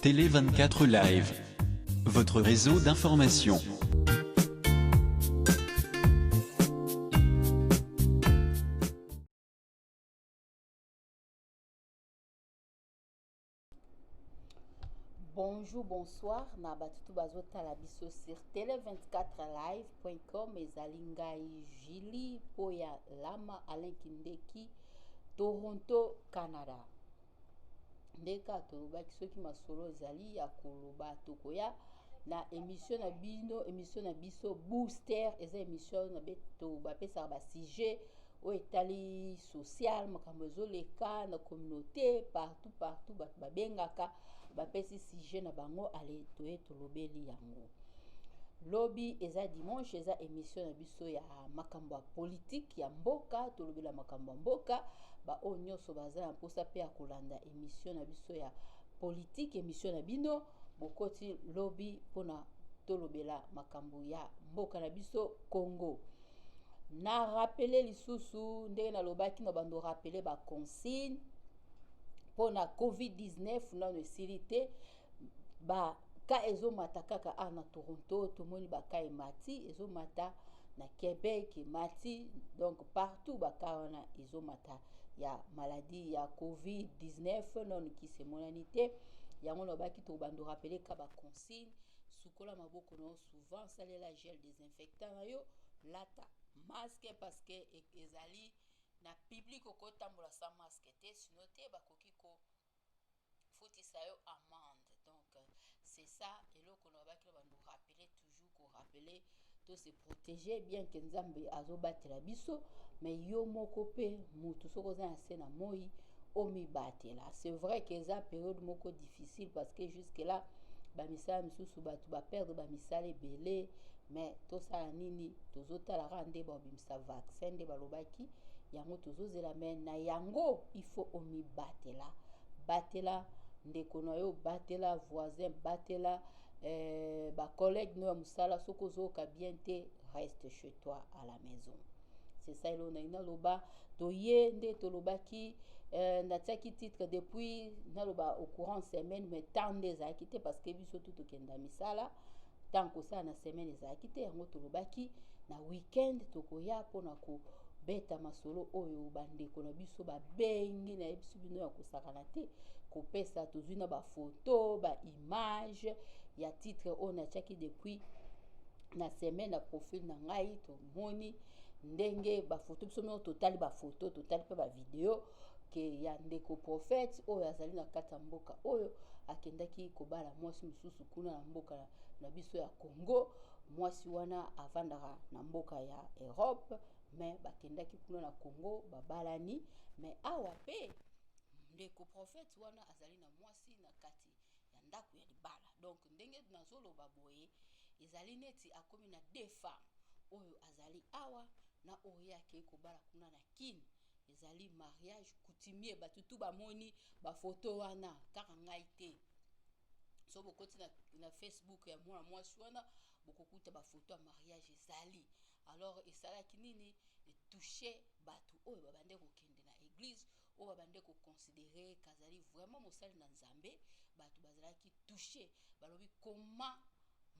Télé 24 Live, votre réseau d'information. Bonjour, bonsoir. Na batutu bazotala biso sur tele24live.com ezalingai Jili Poya Lama Alain Kindeki Toronto, Canada. Ndeka tolobaki soki masolo ezali ya koloba tokoya na émission na biso Booster, eza émission na beto bapesaka ba sujet o etali social makambo ezoleka na communauté partout bato babengaka bapesi sujet na bango ale toye tolobeli yango. Lobi eza dimanche, eza émission na biso ya makambo ya politique ya mboka, tolobela makambo ya mboka ba o nyonso baza na mposa pe ya kolanda émission na biso ya politique, émission na bino bokoti lobi pona tolobela makambo ya mboka na biso Congo. Na rappeler lisusu ndenge na lobaki na bando rappeler ba consigne pona COVID-19 na esili ba ka ezomata kaka na Toronto, tomoni ba ka emati ezomata na Québec emati, donc partout ba ka wana ezomata ya maladie ya COVID-19 non ki se monanité yango na baki to bando rappeler ka ba consigne sukola maboko no souvent salela gel désinfectant na yo lata masque parce que ezali na public okotambola sa masque te sinon te bakoki ko futisa yo amende. Donc c'est ça eloko na baki na bando rappeler toujours ko rappeler to se protéger bien que nzambe azobatela biso mais yo moko pe mutu soko za na na moi omi batela. C'est vrai que eza période moko difficile parce que jusque là ba misala misusu batu ba perdre ba misala ebele, mais to sala nini tozotala rande ba bimisa vaccin de balobaki yango tozozela mais na yango il faut omi batela ndeko na yo, batela voisin, batela ba collègue no ya musala soko zoka bien te, reste chez toi à la maison. C'est ça ilo na ina loba toye nde tolobaki natiaki titre depuis naloba au courant semaine mais tant des akité parce que biso tout okenda misala tant ko ça na semaine ezaki te yango tolobaki na weekend tokoya pona ko beta masolo oyo bandeko na biso babengi na biso bino ya kosakana te kopesa tozwi na ba photo ba image ya titre on a tiaki depuis na semaine na profil na ngai to moni ndenge ba photo biso no totali ba photo totali pe ba video ke ya ndeko prophète oyo azali na kata mboka oyo akendaki kobala mwasi mususu kuna na mboka na biso ya Congo. Mwasi wana avandaka na mboka ya Europe mais bakendaki kuna na Congo babalani, mais awa pe ndeko prophète wana azali na mwasi na kati ya ndako ya libala. Donc ndenge nazoloba boye ezali neti akomi na deux femmes oyo azali awa na oyo ake kobala kuna na kini ezali mariage coutumier batutu bamoni ba photo wana kaka ngai te so bokoti na Facebook ya mwana mwasi wana bokokuta ba photo ya mariage ezali. Alors esalaki nini toucher batu oyo babande kokende na église oyo babande ko considérer kazali vraiment mosali na nzambe, batu bazalaki toucher balobi comment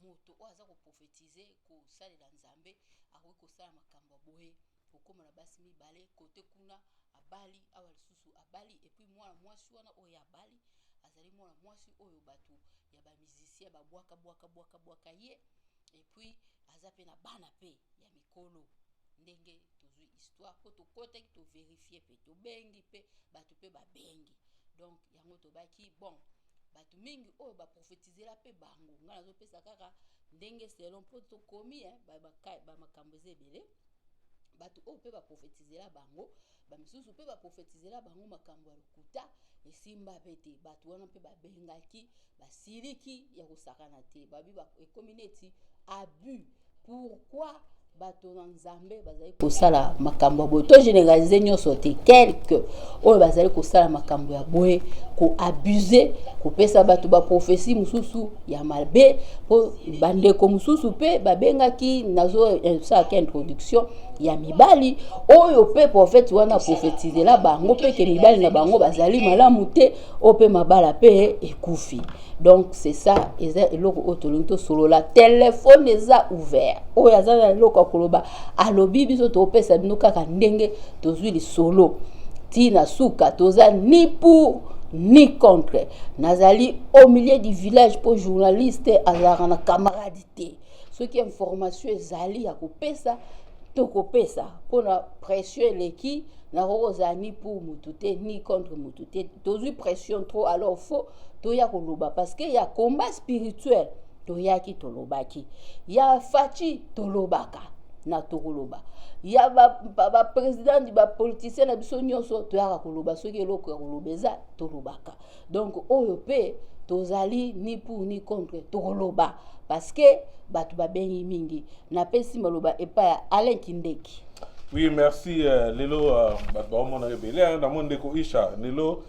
moto oyo aza ko prophétiser ko salela nzambe akoki kosala makambo boye kokoma na basi mibale kote kuna abali awa lisusu abali et puis mwana mwasi wana oyo abali azali mwana mwasi oyo batu ya ba musicien ba bwaka ye et puis aza pe na bana pe ya mikolo ndenge tozwi histoire ko to kotaki to vérifier pe to bengi pe batu pe babengi. Donc yango to baki bon batu mingi oyo ba prophétiser la pe bango nga nazo pesa kaka ndenge selon po to komi ba makambo ezebele batu oyo pe ba prophétiser la bango ba misusu pe ba prophétiser la bango makambo ya lokuta esimba pete batu wana pe babengaki basiriki ya kosakana te babi ba ekomi neti abus. Pourquoi bato na nzambe bazali kosala makambo ya boye to généraliser nyonso te quelque oyo bazali kosala makambo ya boye koabuse kopesa bato baprophétie mosusu ya mabe mpo bandeko mosusu mpe babengaki nazosalaka introduction ya mibali oyo mpe prophète wana prophétisela bango mpe ke mibali na bango bazali malamu te oyo mpe mabala mpe ekufi. Donc c'est ça eza eloko oyo tolingi tosolola telefone eza ouvert oyo aza na eloko koloba alobi biso topesa bino kaka ndenge tozwi lisolo tina suka toza ni pour ni contre nazali au milieu du village pour journaliste azalaka na camaradité soki information ezali ya kopesa tokopesa mpona pression eleki nakokozala ni pour mutu te ni contre mutu te tozwi pression trop alors faut toya koloba parce que ya combat spirituel toyaki tolobaki ya faci tolobaka na tokoloba ya ba président ba politicien na biso nyonso toyaka koloba soki eloko ya koloba eza tolobaka donc oyo pe tozali ni pour ni contre tokoloba parce que bato babengi mingi napesi maloba epa ya Alain Kindeki. Oui, merci Lelo Batbaomona Rebele na monde ko Isha Lelo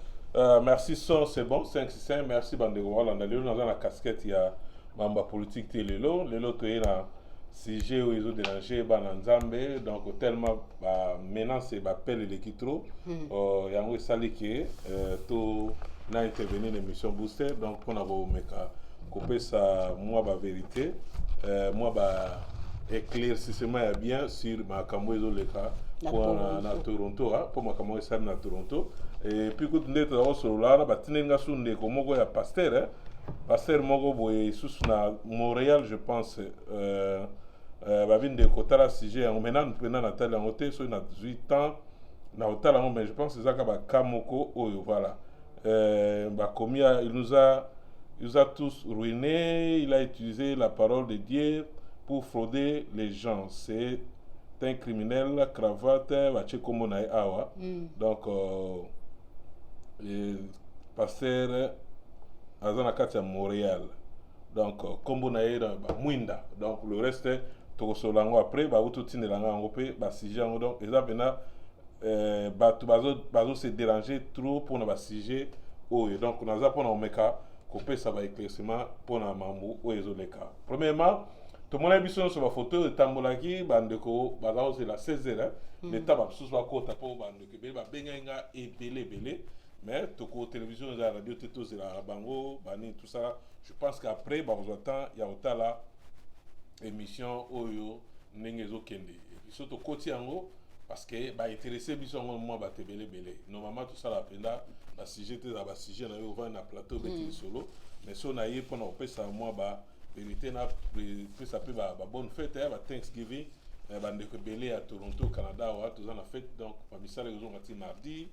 merci son c'est bon 565 merci bandeko wala na Lelo na la casquette ya mamba politique te Lelo to na sujet où ils ont dérangé bana nzambe donc tellement menace ba pelle les kitro yango salike to na intervenir dans l'émission booster donc pour na ko meka couper ça moi ba vérité moi ba éclaircissement ya bien sur makambo ezoleka pour na Toronto pour makambo ça na Toronto et puis quand on est dans ce là ba tinenga sunde ko moko ya pasteur moko boye sous na Montréal je pense ba vinde kotala sujet en maintenant na tala ngote so na 18 ans na hotala mais je pense ça ka ba kamoko oyo voilà ba komia il nous a tous ruinés. Il a utilisé la parole de Dieu pour frauder les gens. C'est un criminel, cravate, awa. Donc, pasteur Azanakati à Montréal. Donc, Kombonae Mouinda. Donc, le reste, Togosolango après, Bautotine Lango, Basijan. Donc, et ça, Bazo se déranger trop pour ne pas siger. Donc, on a pas meka. Couper ça va éclaircissement pour na mamou ou ezoleka. Premièrement, tout le monde a vu sur la photo de Tambolaki, bandeko, bazao c'est la 16h, l'état va sous la côte pour bandeko, ba benga et belé, mais tout côté télévision, la radio, tout c'est la bango, bani tout ça. Je pense qu'après, bah on attend, il y a autant la émission oyo nengezo kende. Et puis surtout côté ango parce que bah intéressé biso moi ba te belé. Normalement tout ça la penda. La sujet na yo va na plateau beti solo mais so na ye pona opesa moi ba vérité na ça peut ba bonne fête ba Thanksgiving ba ndeko belé à Toronto Canada wa tous en fête donc ba misala yo ngati mardi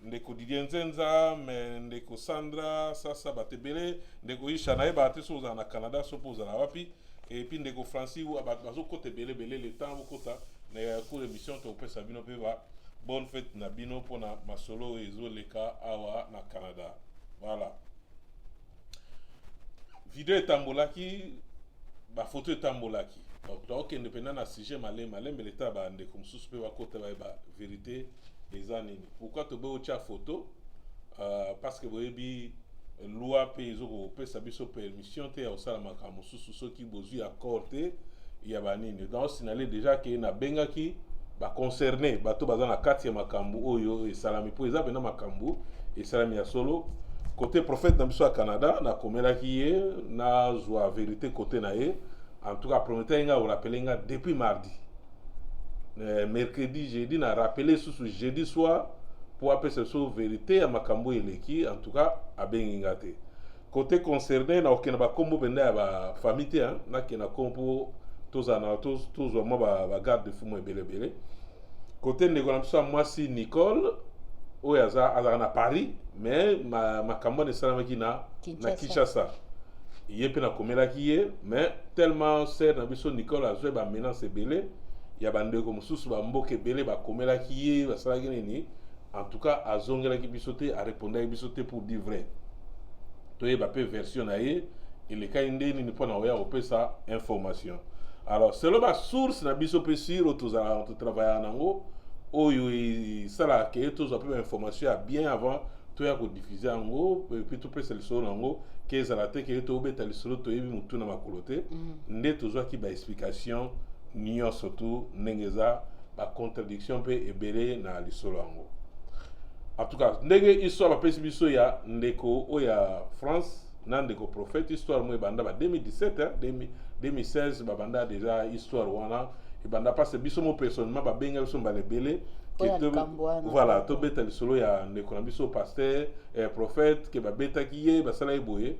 ndeko Didier Nzenza mais ndeko Sandra ça ba te belé ndeko Isha na ba te so na Canada so poza na wapi et puis ndeko Francis ou ba zo côté belé le temps au kota na ko émission to opesa bino pe ba bonne fête na bino pour na masolo ezoleka awa na Canada. Voilà. Vidéo tambolaki, ba photo tambolaki. Donc indépendant na sujet malem mais l'état ba ande comme suspect ba côté ba vérité les années. Pourquoi to bo cha photo parce que boyebi loi pe ezoko pe sabiso permission te au sala makambo susu ki bozui accord te ya banini. Donc signaler déjà que na bengaki ba concerné bato baza na kati ya makambu oyo esalami po eza pena makambu esalami ya solo côté prophète na biso ya Canada na komelaki ye na zwa vérité côté na ye en tout cas prometteur nga o rappeler depuis mardi mercredi jeudi na rappeler sous jeudi soir pour appeler sur vérité ya makambu eleki en tout cas abenginga te côté concerné na okena ba kombo benda ya ba famille te na kena kombo tous moi ba garde de fou moi belé côté ndeko na biso mwasi Nicole oyo aza na Paris mais ma kamone salamaki na Kinshasa ye pe na komelaki ye mais tellement ser na biso Nicole azwe ba menace belé ya bandeko mosusu ba mboke belé ba komelaki ye basalaki nini en tout cas azongelaki biso te a répondaki biso te pour dire vrai to ye ba pe version na ye il est kainde ni pona oya opesa information. Alors selon ma source na biso pe sur to travailler nango oyo sala ke to za peu information à bien avant to ya ko diffuser yango puis to pesa lisolo nango ke za te ke to beta lisolo to yebi mutu na makolote nde to zo ki ba explication niyo surtout nengeza ba contradiction pe ebele na lisolo yango. En tout cas ndenge histoire ba pesa biso ya ndeko o ya France na ndeko prophète histoire mo banda ba 2017 2016 ba banda déjà histoire wana et banda passe biso mo personnellement ba benga biso ba lebele voilà to beta lisolo ya ndeko na biso pasteur prophète ke ba beta ki ye ba sala eboye.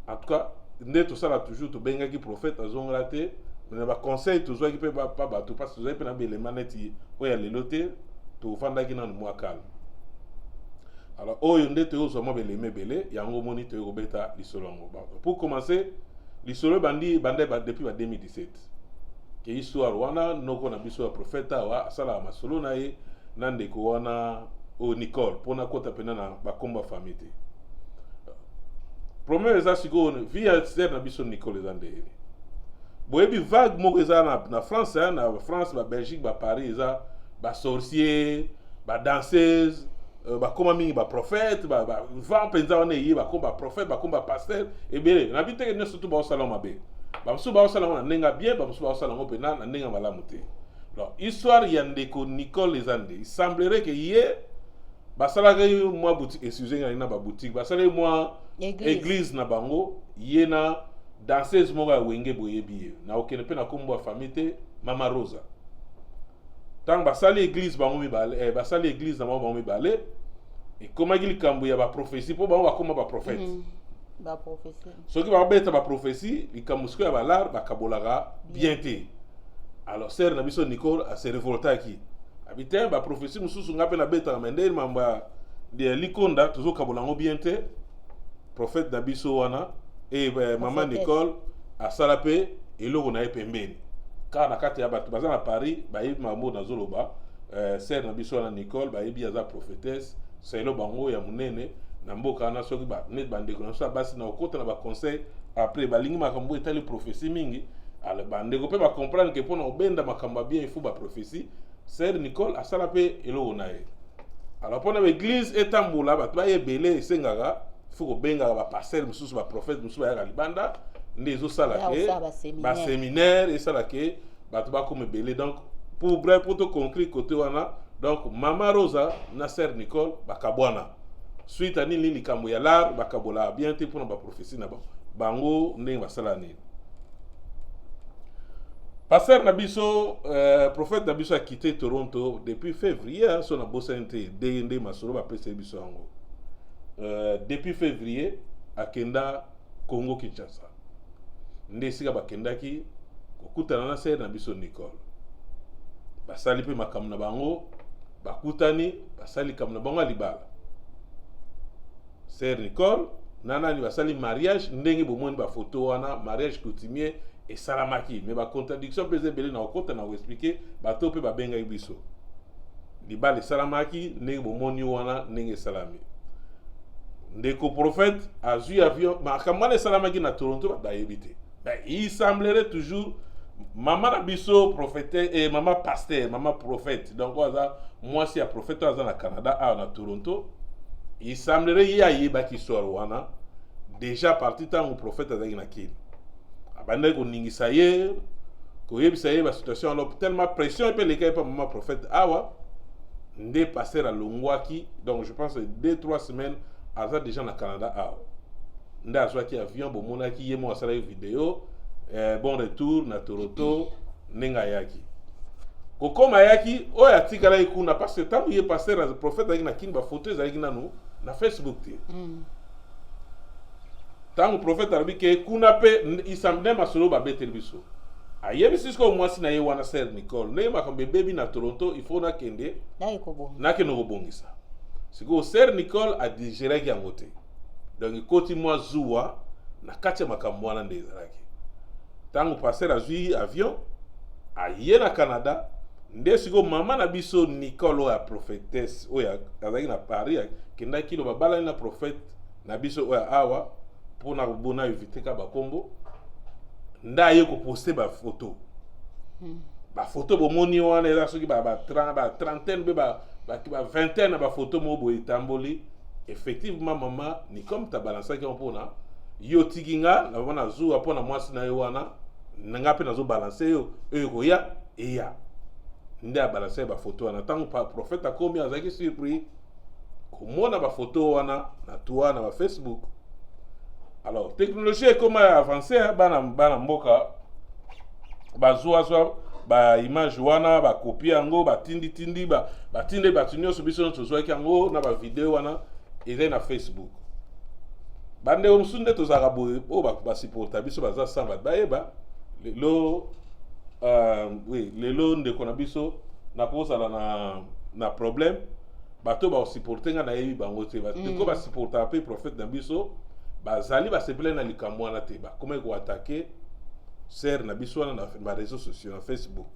En tout cas nde to sala toujours to benga ki prophète azonga te na ba conseil to zo ki pe ba to passe to zo pe na bele maneti o ya lelote to fanda ki na mo calme. Alors oyo nde to zo mo bele mebele yango moni to ko beta lisolo ngo. Pour commencer lisolo bandi bande ba depuis 2017 ke histoire wana noko na biso ya profeta wa sala masolo na ye na ndeko wana o Nicole pona kota pena na bakomba famille. Premier eza siko via ser na biso Nicole ezandere. Boyebi vague moko eza na France na France ba Belgique ba Paris eza ba sorcier ba danseuse ba koma mingi ba prophète ba va penza wana yi ba koma prophète ba koma pasteur ebele na biteke ne surtout ba salon mabe ba msu ba salon na nenga bien ba msu ba salon ngo pena na nenga malamu te. Alors histoire ya ndeko Nicole Ezande il semblerait que hier ba salaka moi boutique excusez na ba boutique ba salaka moi église na bango yena danseuse moko ya wenge boyebi na okene pe na kombo famille te Mama Rosa. Tant basali église bango mibale basali église na bango mibale et comment il kambu ya ba prophétie po bango bakoma ba prophète ba prophétie soki ba beta ba prophétie likamusko ya balar bakabolaka bien te. Alors sœur na biso Nicole a se révolta ki habité ba prophétie mususu ngape na beta mende mamba de likonda toujours kabolango bien te prophète na biso wana et maman Nicole a salape eloko na epembeni car na kati ya bato baza na Paris ba yebi mambo na zoloba sœur na biso wana Nicole ba yebi aza prophétesse selo bango ya munene na mboka na soki ba net bande ko na so basi na okota na ba conseil après ba lingi makambo etali prophétie mingi alors bande ko pe ba comprendre que pona obenda makambo bien il faut ba prophétie sœur Nicole a salape eloko na ye. Alors pona l'église etambula ba ba yebele esengaka faut ko benga ba pasteur mususu ba prophète mususu ya libanda ndezo sala ke ba séminaire et sala ke ba to ba comme belé. Donc pour bref pour te conclure côté wana donc Mama Rosa na sœur Nicole bakabwana suite à nini likambo ya lar bakabola bien te pour ba prophétie na bango ndenge basala ni pasteur na biso prophète na biso a quitté Toronto depuis février son abosente de masolo ba pese biso yango depuis février akenda Congo Kinshasa nde sika bakendaki kokutana na sœur na biso Nicole basali pe makambo na bango bakutani basali kam na bango libala sœur Nicole nana ni basali mariage ndenge bomoni ba photo wana mariage coutumier et salamaki mais ba contradiction pese belé na okota na expliquer bato pe ba benga biso libala salamaki ndenge bomoni wana ndenge salami ndeko prophète azui avion makamane salamaki na Toronto ba yebite. Ben, il semblerait toujours maman abiso prophète et maman pasteur, maman prophète. Donc moi si un prophète dans le Canada à Toronto, il semblerait y a yeba qui soit wana déjà parti tant au prophète avec na kin. Abandé ko ningi saye, ko yebi saye ba situation alors tellement pression et puis les gars pas maman prophète awa ndé passer à Longwaki. Donc je pense 2-3 semaines à déjà na Canada awa. Nda azwaki avion bomonaki ye mo asala vidéo bon retour na Toronto nenga yaki kokoma yaki oya tikala ikuna parce que tant ye passer as prophète avec na kin ba photo ezaki nanu na Facebook te tant prophète arabi ke kuna pe isamne masolo ba betel biso ayebi sisko mwasi na ye wana sœur Nicole ne makambe baby na Toronto il faut na kende na ke no bongisa siko sœur Nicole a digéré ki angote. Donc koti moi zuwa na kati makambo wana ndezalaki tango passer azui avion aye na Canada nde siko mama na biso Nicole ya prophétesse oya azaki na Paris kenda kilo babala na prophète na biso oya awa pour na bona éviter ka bakombo nda ye ko poster ba photo ba photo bomoni wana eza soki ba trentaine be ba vingtaine ba photo mo boye tamboli. Effectivement maman ni comme ta balance ki on pona yo tikinga na wana zu apona mwasi na yo wana nanga pe nazo balancer yo ko ya e ya nda balancer ba photo wana tant pa prophète akomi azaki surpris komona ba photo wana na toi na ba Facebook. Alors technologie est comment avancer bana mboka bazwa ba image wana ba copie yango ba tindi ba tinde ba tunyo so biso to zo ki yango na ba video wana eza na Facebook. Bande omsunde to zaka boye o ba supporta biso baza samba bayeba lelo oui lelo ndeko na biso na kozala na problème bato ba supporter nga na yebi bango te ba ko ba supporta pe prophète na biso bazali ba se plaindre na likambo wana te ba comment ko attaquer sœur na biso wana na réseaux sociaux na Facebook.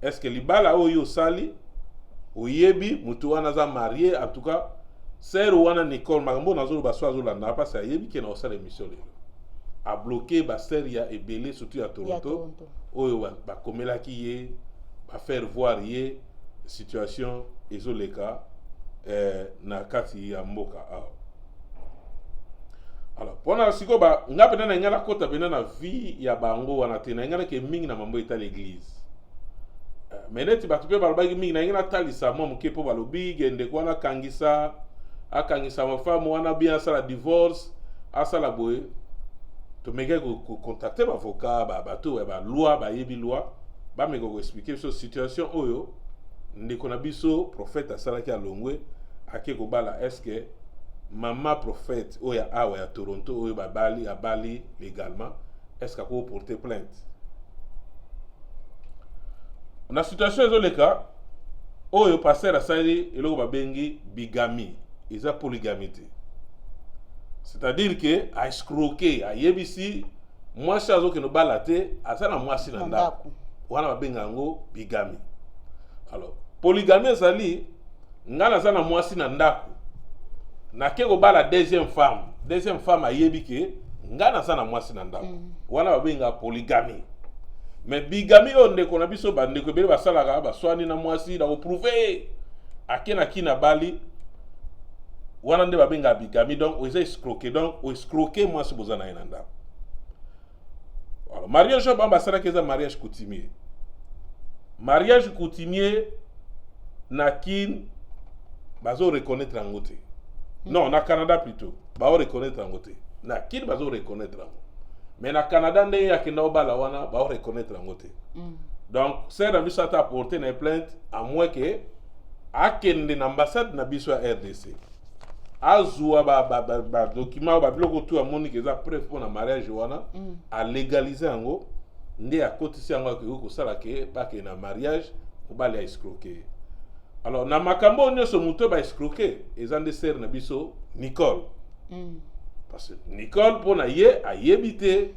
Est-ce que libala oyo sali oyebi mutu wana za marié en tout cas sœur wana Nicole makambo nazo ba so azolanda pas ça yebi ke na osala émission lelo a bloqué ba sœur ya ebele surtout ya Toronto oyo ba komelaki ye ba faire voir ye situation ezoleka na kati ya mboka awa. Alors pona siko ba ngape na ngala kota bena na vie ya bango wana te na ngala ke mingi na mambo eta l'église. Meneti batu pe balobaki mingi na ngala talisa mo muke po balobi gende kwa na kangisa akangisa mafamu wana bien sala divorce asala boye to mege ko contacter ba avocat ba bato ba loi ba yebi loi ba mege ko expliquer so situation oyo ndeko na biso prophète asala ki alongwe ake ko bala est-ce que maman prophète oya awa ya Toronto oyo babali abali légalement est-ce qu'on peut porter plainte. On a situation ezoleka oyo pasteur asali eloko babengi bigamie eza polygamie. C'est-à-dire que a escroquer a yebisi mwasi azoke no balate asana mwasi na ndako wana babenga ngo bigamie. Alors polygamie ezali ngana sana mwasi na ndako na keko bala deuxième femme ayebi ke ngana sana mwasi na ndako wana babenga polygamie. Mais bigamie on ndeko na biso bandeko bele basalaka baswani na mwasi na ko prouver akena kina bali wana nde babenga bigamie. Donc oza escroquer donc o escroquer mwasi bozana na ndako. Alors mariage bamba sala keza mariage coutumier. Mariage coutumier na kin bazo reconnaître en côté. Non, na Canada plutôt. Ba o reconnaître en côté. Na kin bazo reconnaître en. Mais na Canada nde ya kenda obala wana ba o reconnaître en côté. Donc c'est la biso ta porter na plainte à moins que akende na ambassade na biso ya RDC. Azua ba document ba biloko tout amoni que za preuve pour na mariage wana a légaliser yango nde a kotisi yango ko sala ke ba ke na mariage ko bali a escroquer. Alors na makambo nyonso muto ba escroquer ezande sœur na biso Nicole. Parce que Nicole pona ye a yebité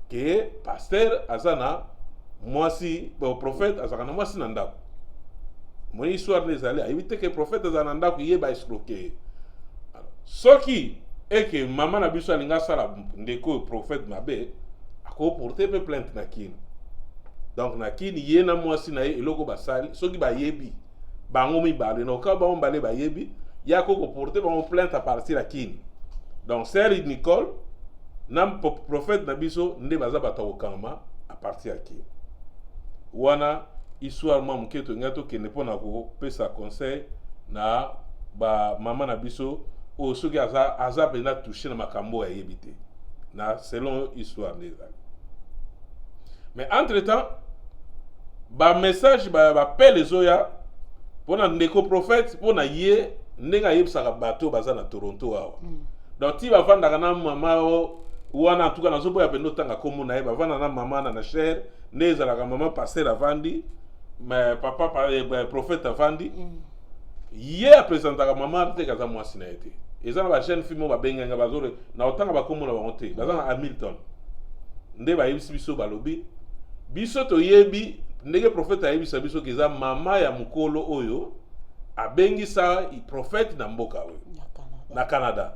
que pasteur azana mwasi ba prophète azana mwasi na ndako. Mon histoire les allait a yebité que prophète azana ndako ye ba escroquer. Alors soki et que maman na biso alinga sala ndeko prophète mabe ako porter pe plainte na kin. Donc na kin ye na mwasi na ye eloko basali soki ba yebi bango mi balé no ka ba balé ba yebi ya ko porter ba plainte à partir à kin. Donc sœur Nicole nam prophète na biso nde baza bato kama à partir à kin. Wana histoire ma mketo ngato kende pona ko pesa conseil na ba mama na biso o soki aza pena toucher na makambo ya yebité na selon histoire des amis. Mais entre-temps ba message ba appel ezoya pona ndeko prophète pona ye ndenga yebisaka bato baza na Toronto awa. Donc ti ba vanda kana mama o wana en tout cas nazo boya pendo tanga komo na ye ba vanda na mama na cher neza la mama passer avandi mais papa prophète avandi ye a présentaka mama te kaza mwasi na été. Eza na ba jeune fille mo ba benga bazore na otanga ba komo na ba honte baza na Hamilton nde ba yebisi biso balobi biso to yebi ndenge prophète ayebisa biso keza mama ya mukolo oyo abengisa prophète na mboka oyo na Canada.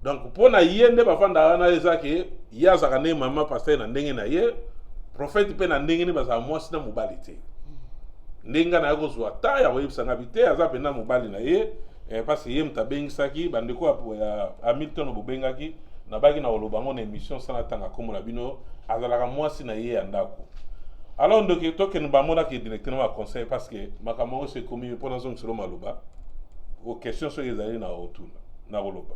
Donc pona ye nde bafanda wana ezake yazaka ne mama pasteur na ndenge na ye prophète pe na ndenge ni baza mwasi na mobali te ndenga na yako zwa ta ya web sanga bite aza pena mobali na ye parce que ye mtabengisaki bandeko ya Hamilton bobengaki na baki na olobango na émission sana tanga komo na bino azalaka mwasi na ye ya ndako. Alors ndoki toke nous bamona ki directement à conseil parce que makambo c'est commis pour dans sur maloba aux questions sur les allées na otuna na oloba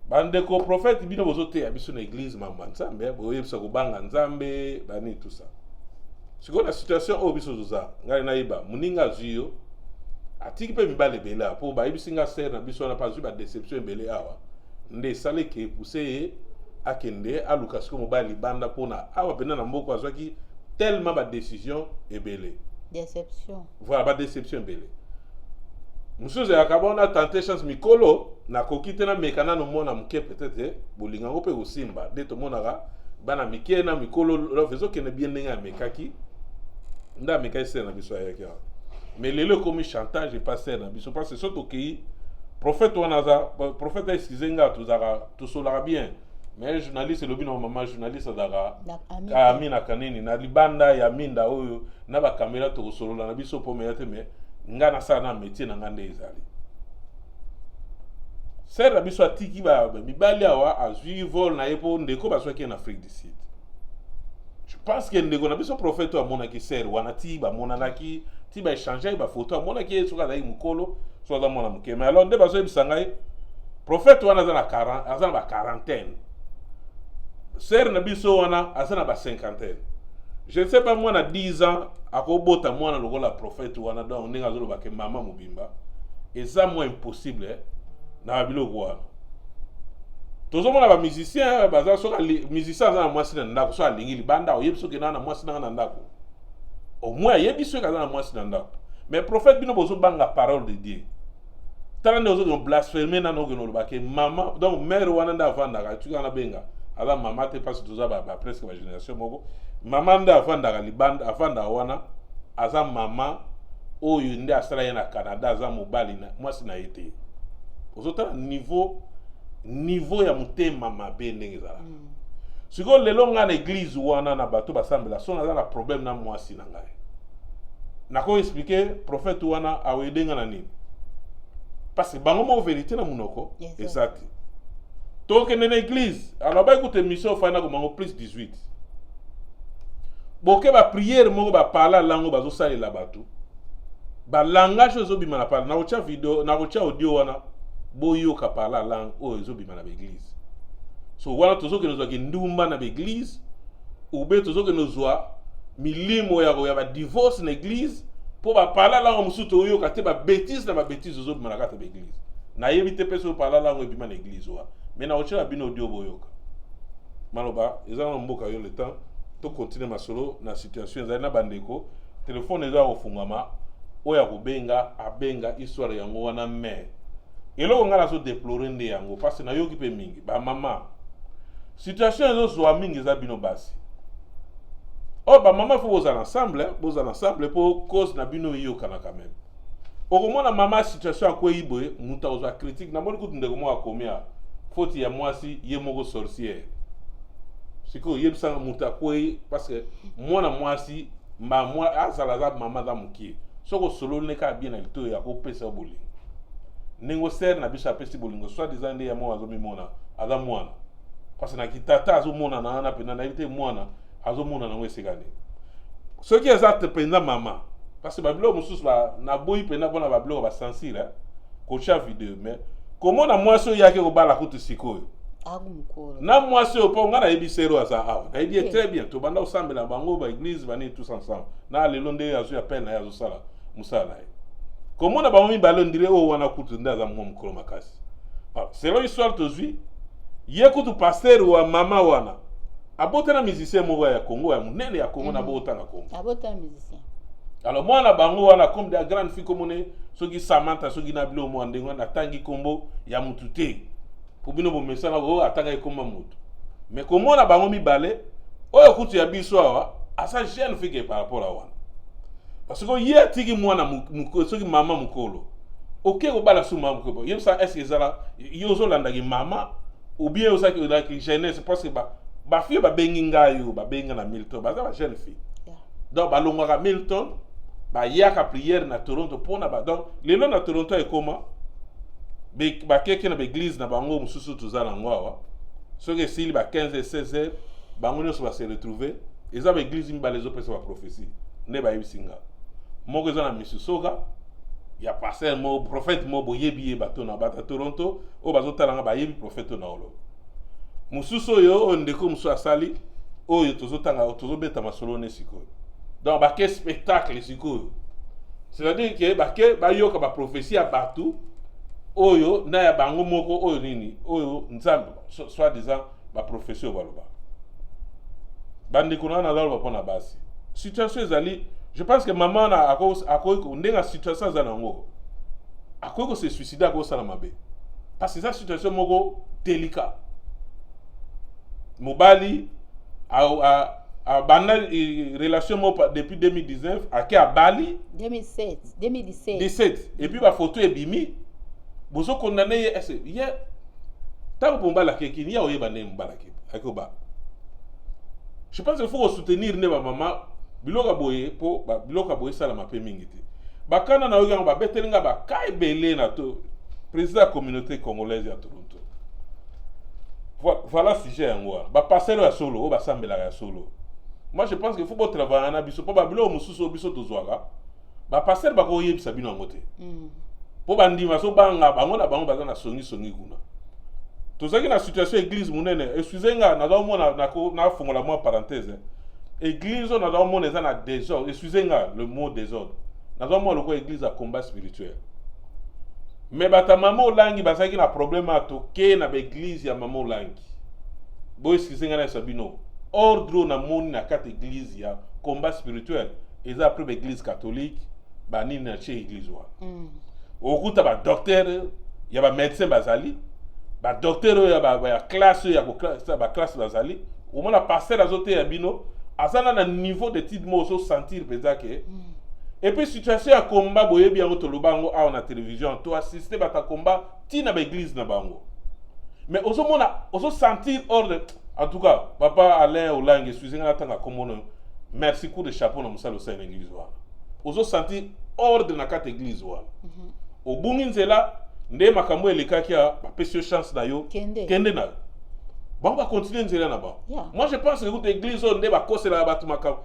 bande ko prophète bino bozote ya biso na église mamba nzambe boyebisa ko banga nzambe bani tout ça siko la situation o biso zoza ngai na iba muninga zuyo atiki pe mibale bela po ba ibisinga ser na biso na pas ba déception bele awa nde sale ke pousser akende alukas ko mobali banda pona awa pena na mboko azwaki tellement ba décision ebele déception voilà ba déception ebele musuze akabona tenter chance mikolo na kokite na mekana no mona muke peut-être bolinga ngo pe osimba de to monaka bana mike na mikolo lo vezo kene bien ndenge amekaki nda mekai se na biso ayaki mais lelo comme chantage et passer na biso parce que surtout ki prophète wanaza prophète esizenga tuzaka tusolaka bien mais journaliste lobi na mama journaliste daga amina kanini na libanda ya minda oyo na ba camera to solola na biso po meyate me ngana sana métier na ngande ezali ser na biso atiki ba mibali awa azui vol na epo ndeko baswaki en Afrique du Sud. Je pense que ndeko na biso prophète wa mona ki ser wana ti ba mona naki ti ba échanger ba photo mona ki soka dai mukolo so da mona muke mais alors nde baso bisangai prophète wana za na 40 azana ba quarantaine ser na biso wana azana ba cinquantaine. Je ne sais pas moi na 10 ans akobota mwana lokola prophète wana donc ndinga zolo ba ke mama mobimba eza moins impossible na biloko wana tozomona ba musicien baza soka musicien za na mwasi na ndako so alingi libanda oyebiso ke na mwasi na ndako au moins yebiso ke na mwasi na ndako mais prophète bino bozo banga parole de Dieu tala ne ozo blasphémer na no ke ba ke mama donc mère wana nda vanda ka tuka na benga ala mama te parce que toza ba presque ba génération moko mama nda avanda libanda avanda wana aza mama oyo nde asala ye na Canada aza mobali na mwasi na ete ozotala niveau ya mutema mabe ndenge ezala siko lelo nga na église wana na bato basambela so naza na problème na mwasi na ngai nako expliquer prophète wana awedenga na nini parce que bango mo vérité na munoko exact donc na église alors ba écoute mission fana ko mango plus 18 boke ba prière moko ba parla lango bazo salela bato ba langage ozo bima na parla na ocha video na ocha audio wana boyo ka parla langue ozo bima na église so wana tozo ke nozwa ki ndumba na église ou be tozo ke nozwa milimo ya ba divorce na église po ba parla langue musuto oyo ka te ba bêtise na ba bêtise ozo bima na kata église na yebite peso parla langue bima na église wa mais na ocha bino audio boyoka maloba ezana mboka yo le temps to continuer masolo na situation za na bandeko téléphone eza ofungama oya kubenga abenga histoire yango wana mais eloko ngala so déplorer nde yango parce que na yoki pe mingi ba mama situation ezo so mingi za bino basi ba mama faut boza ensemble pour cause na bino yoka na quand même okomona mama situation akwe iboye muta ozo critique na moni kutu ndeko mo akomia faute ya mwasi ye moko sorcière siko yebisa muta kwe parce que mwana mwasi mwa azalaza mama za mukie soko solo ne ka bien na lito ya ko pesa bolingo ningo ser na bisha pesi bolingo soit disant nde ya mwa azo mimona aza mwana parce na kitata azo mona na pena na ite mwana azo mona na wesekane soki ezate penda mama parce que babilo mususu ba na boyi pena bona babilo ba sensible ko cha video mais comment na mwaso yake ko bala kutu sikoyo na mwasi opo nga na yebisero aza awa na yebi très bien to banda osambela bango ba église bani tous ensemble na lelo nde azo ya peine ya zo sala musala comment na bamomi balondire o wana kutu ndaza mwa mkolo makasi c'est là histoire tozui ye kutu pasteur wa mama wana abota na musicien moko ya Congo ya munene ya Congo na bota na Congo abota musicien alors moi na bango wana comme des grandes filles comme soki Samantha soki na bilo mo ndengo na tangi kombo ya mutute pour bino bo mesana o atanga ikoma mutu mais comment na bango mibale oyo kutu ya biso awa asa jeune fille par rapport à wana parce que ye tiki mwana mukolo soki mama mukolo oke ko bala suma mukolo yebisa est-ce que zala yozo landa ki mama ou bien osaki la ki jeunesse parce que ba fille ba bengi ngayo ba benga na Milton ba za ba jeune fille donc ba longwa Milton ba yaka prière na Toronto pona ba donc lelo na Toronto e koma ba keke na église na bango mususu tuzana ngwawa soki esili ba 15 et 16 heures bango nyonso ba se retrouver eza ba église mba les opesa ba prophétie ne ba yisinga moko eza na Mississauga ya pasteur mo prophète mo boyebi bato na bata Toronto o bazotalanga ba yebi prophète na olo mususu yo ndeko musu asali oyo tozotanga tozobeta masolo ne sikoyo donc ba ke spectacle sikoyo c'est-à-dire que ba yoka ba prophétie ya bato oyo na ya bango moko oyo nini oyo nzambe soit disant ba prophétie baloba bandi kuna na lalo pona basi situation ezali je pense que maman na akoiko ndenga situation za nango akoiko se suicider ako sala mabe parce que ça situation moko délicat mobali a bana relation mo depuis 2019 ake a Bali 2017 et puis ba photo ebimi bozo condamné ye tant pour mbala kekini ya oyeba ne mbala ke akoba je pense qu'il faut soutenir ne ba maman biloka boye po ba biloka boye sala mape mingi te bakana na oyo ba betelinga ba kai belé na to président de la communauté congolaise à Toronto voilà sujet yango ba passer ya solo o ba sambela ya solo moi je pense qu'il faut travailler na biso po ba bilo mususu biso tozwaka ba passer ba ko yebisa bino ngote po bandima so banga bango na bango bazana songi kuna tozaki na situation église munene excusez-nga na do mona na fongola moi parenthèse église na do mona eza na désordre excusez-nga le mot désordre na do mona ko église à combat spirituel mais bata mama olangi bazaki na problème à toke na église ya mama olangi bo excusez-nga na sabino ordre na moni na quatre église ya combat spirituel eza après église catholique ba nini na chez église wa okuta ba docteur ya ba médecin bazali ba docteur ya classe ya classe bazali au moins la passer azote ya bino azana na niveau de titre mo so sentir peza ke et puis situation ya combat boyebi yango tolobango a na télévision to assister bata combat ti na ba église na bango mais oso sentir ordre en tout cas papa Alain Olangue excusez-moi tanga komono merci coup de chapeau na musalo sa église wa oso sentir ordre na kata église wa obungi nzela nde makambo elekaki ya ba pesio chance na yo kende na bon va continuer nzela na ba moi je pense que l'église nde ba kosela batu makambo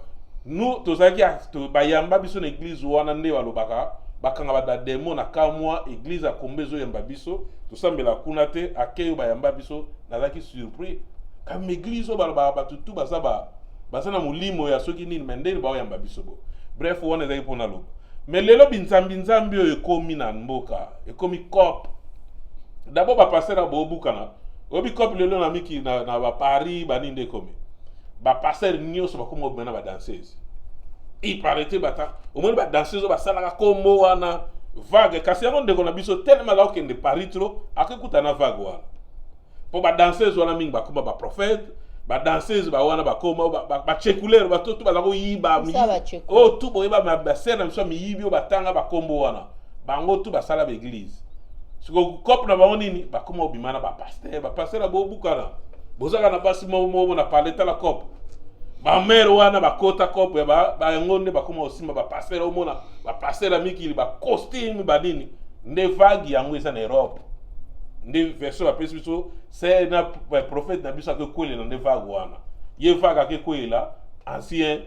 nous tozaki to bayamba biso na église wana nde balobaka bakanga ba demo na kamwa église a kombezo yamba biso tosambela kuna te akeyo bayamba biso nazaki surpris comme église ba batutu baza na mulimo ya soki nini mendeli ba yamba biso bo bref wana ezaki pona loba mais lelo binzambi oyo ekomi na mboka ekomi cop d'abord ba passer na bobukana obi cop lelo na miki na ba Paris ba ninde komi ba passer nyoso ba komo bena ba danseuse il paraît bata au moins ba danseuse ba sala kombo wana vague kasi yango ndeko na biso tellement la okende Paris trop akekuta na vague wana po ba danseuse wana mingi ba koma ba prophète ba danseuse ba wana ba koma ba chekulero ba tout ba ko yiba mi oh tout boyeba ba sena miso mi yibi ba tanga ba kombo wana bango tout ba sala ba église siko cop na ba nini ba koma obimana ba pasteur ba bukana bozaka na basi mo na paleta la cop ba mère wana ba kota cop ya ba ngonde ba koma osima ba pasteur omona ba pasteur miki ba costume ba nini nde vague yango eza na Europe nde version apesi biso c'est na prophète na biso ke kwele na nde vague wana ye vague ke kwela ancien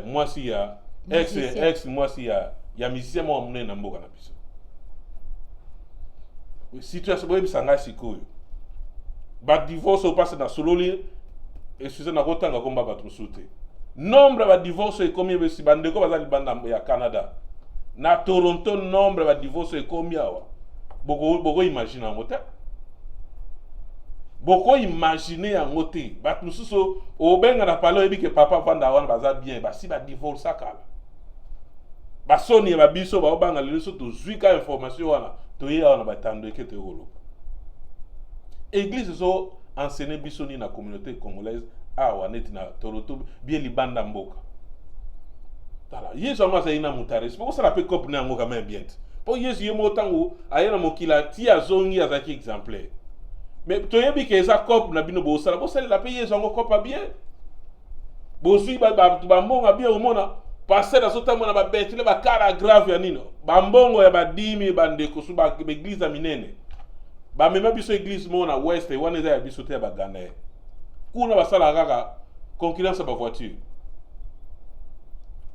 mwasi ya ex mwasi ya musicien mo mne na mboka na biso situation boye bisanga sikoyo ba divorce passe na sololi excusez na kotanga komba batru sute nombre ba divorce ekomi besi bandeko bazali banda ya Canada na Toronto nombre ba divorce ekomi awa boko imaginer ngote boko imaginer yango te batru suso obenga na palo ebike papa vanda wana baza bien basi ba divorce akala basoni ba biso ba obanga leso to zwika information wana to ye wana batando ekete holo église zo enseigner bisoni na communauté congolaise awa neti na Toronto bien libanda mboka tala yeso ngasa ina mutares poko sala pe cop na ngo quand même bien po yesu yemo tango ayena mokila ti azongi azaki exemplaire mais to yebi ke eza cop na bino bosala la paye zongo cop bien bosui ba mbongo bien omona passer na sota mona ba betile ba kara grave ya nino ba mbongo ya ba dimi ba ndeko su ba église minene ba mema biso église mona west e wana eza ya biso te ba Ghana kuna basala kaka concurrence ba voiture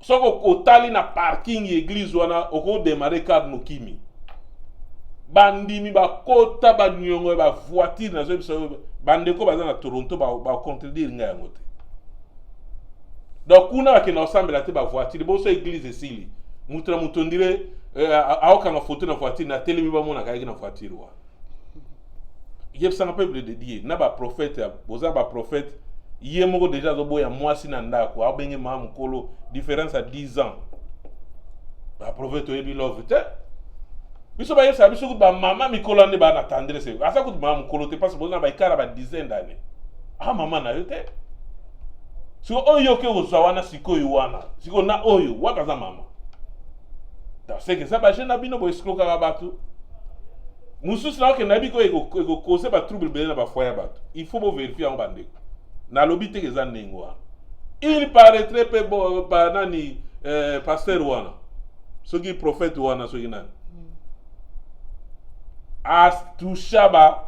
soko kotali na parking église wana oko démarrer card no kimi bandimi ba kota ba nyongo ba voiture na zo biso bandeko baza na Toronto ba contredire nga yango te. Donc kuna bakina osambela te ba voiture bo so église esili mutra mutondire aoka na photo na voiture na telemi ba mona kayaki na voiture wa yeb sanga peuple de Dieu na ba prophète boza ba prophète yé moko déjà zo boya mwasi na ndako abenge mamu kolo différence à 10 ans ba prophète oyebi love te biso ba yesa biso ba mama mikolo ne ba na tendre se asa ku mamu kolo te parce boza ba ikara ba dizaine d'années mama na yote siko oyo ke ozawana siko yuwana siko na oyo wakaza mama da seke ça ba jeune bino bo escroka ka batu mususu na ke na biko ego cause ba trouble bele na ba foya batu il faut bo vérifier en bande na lobi te eza nengwa il paraîtrait pe bo ba nani pasteur wana soki prophète wana soki nani as touchaba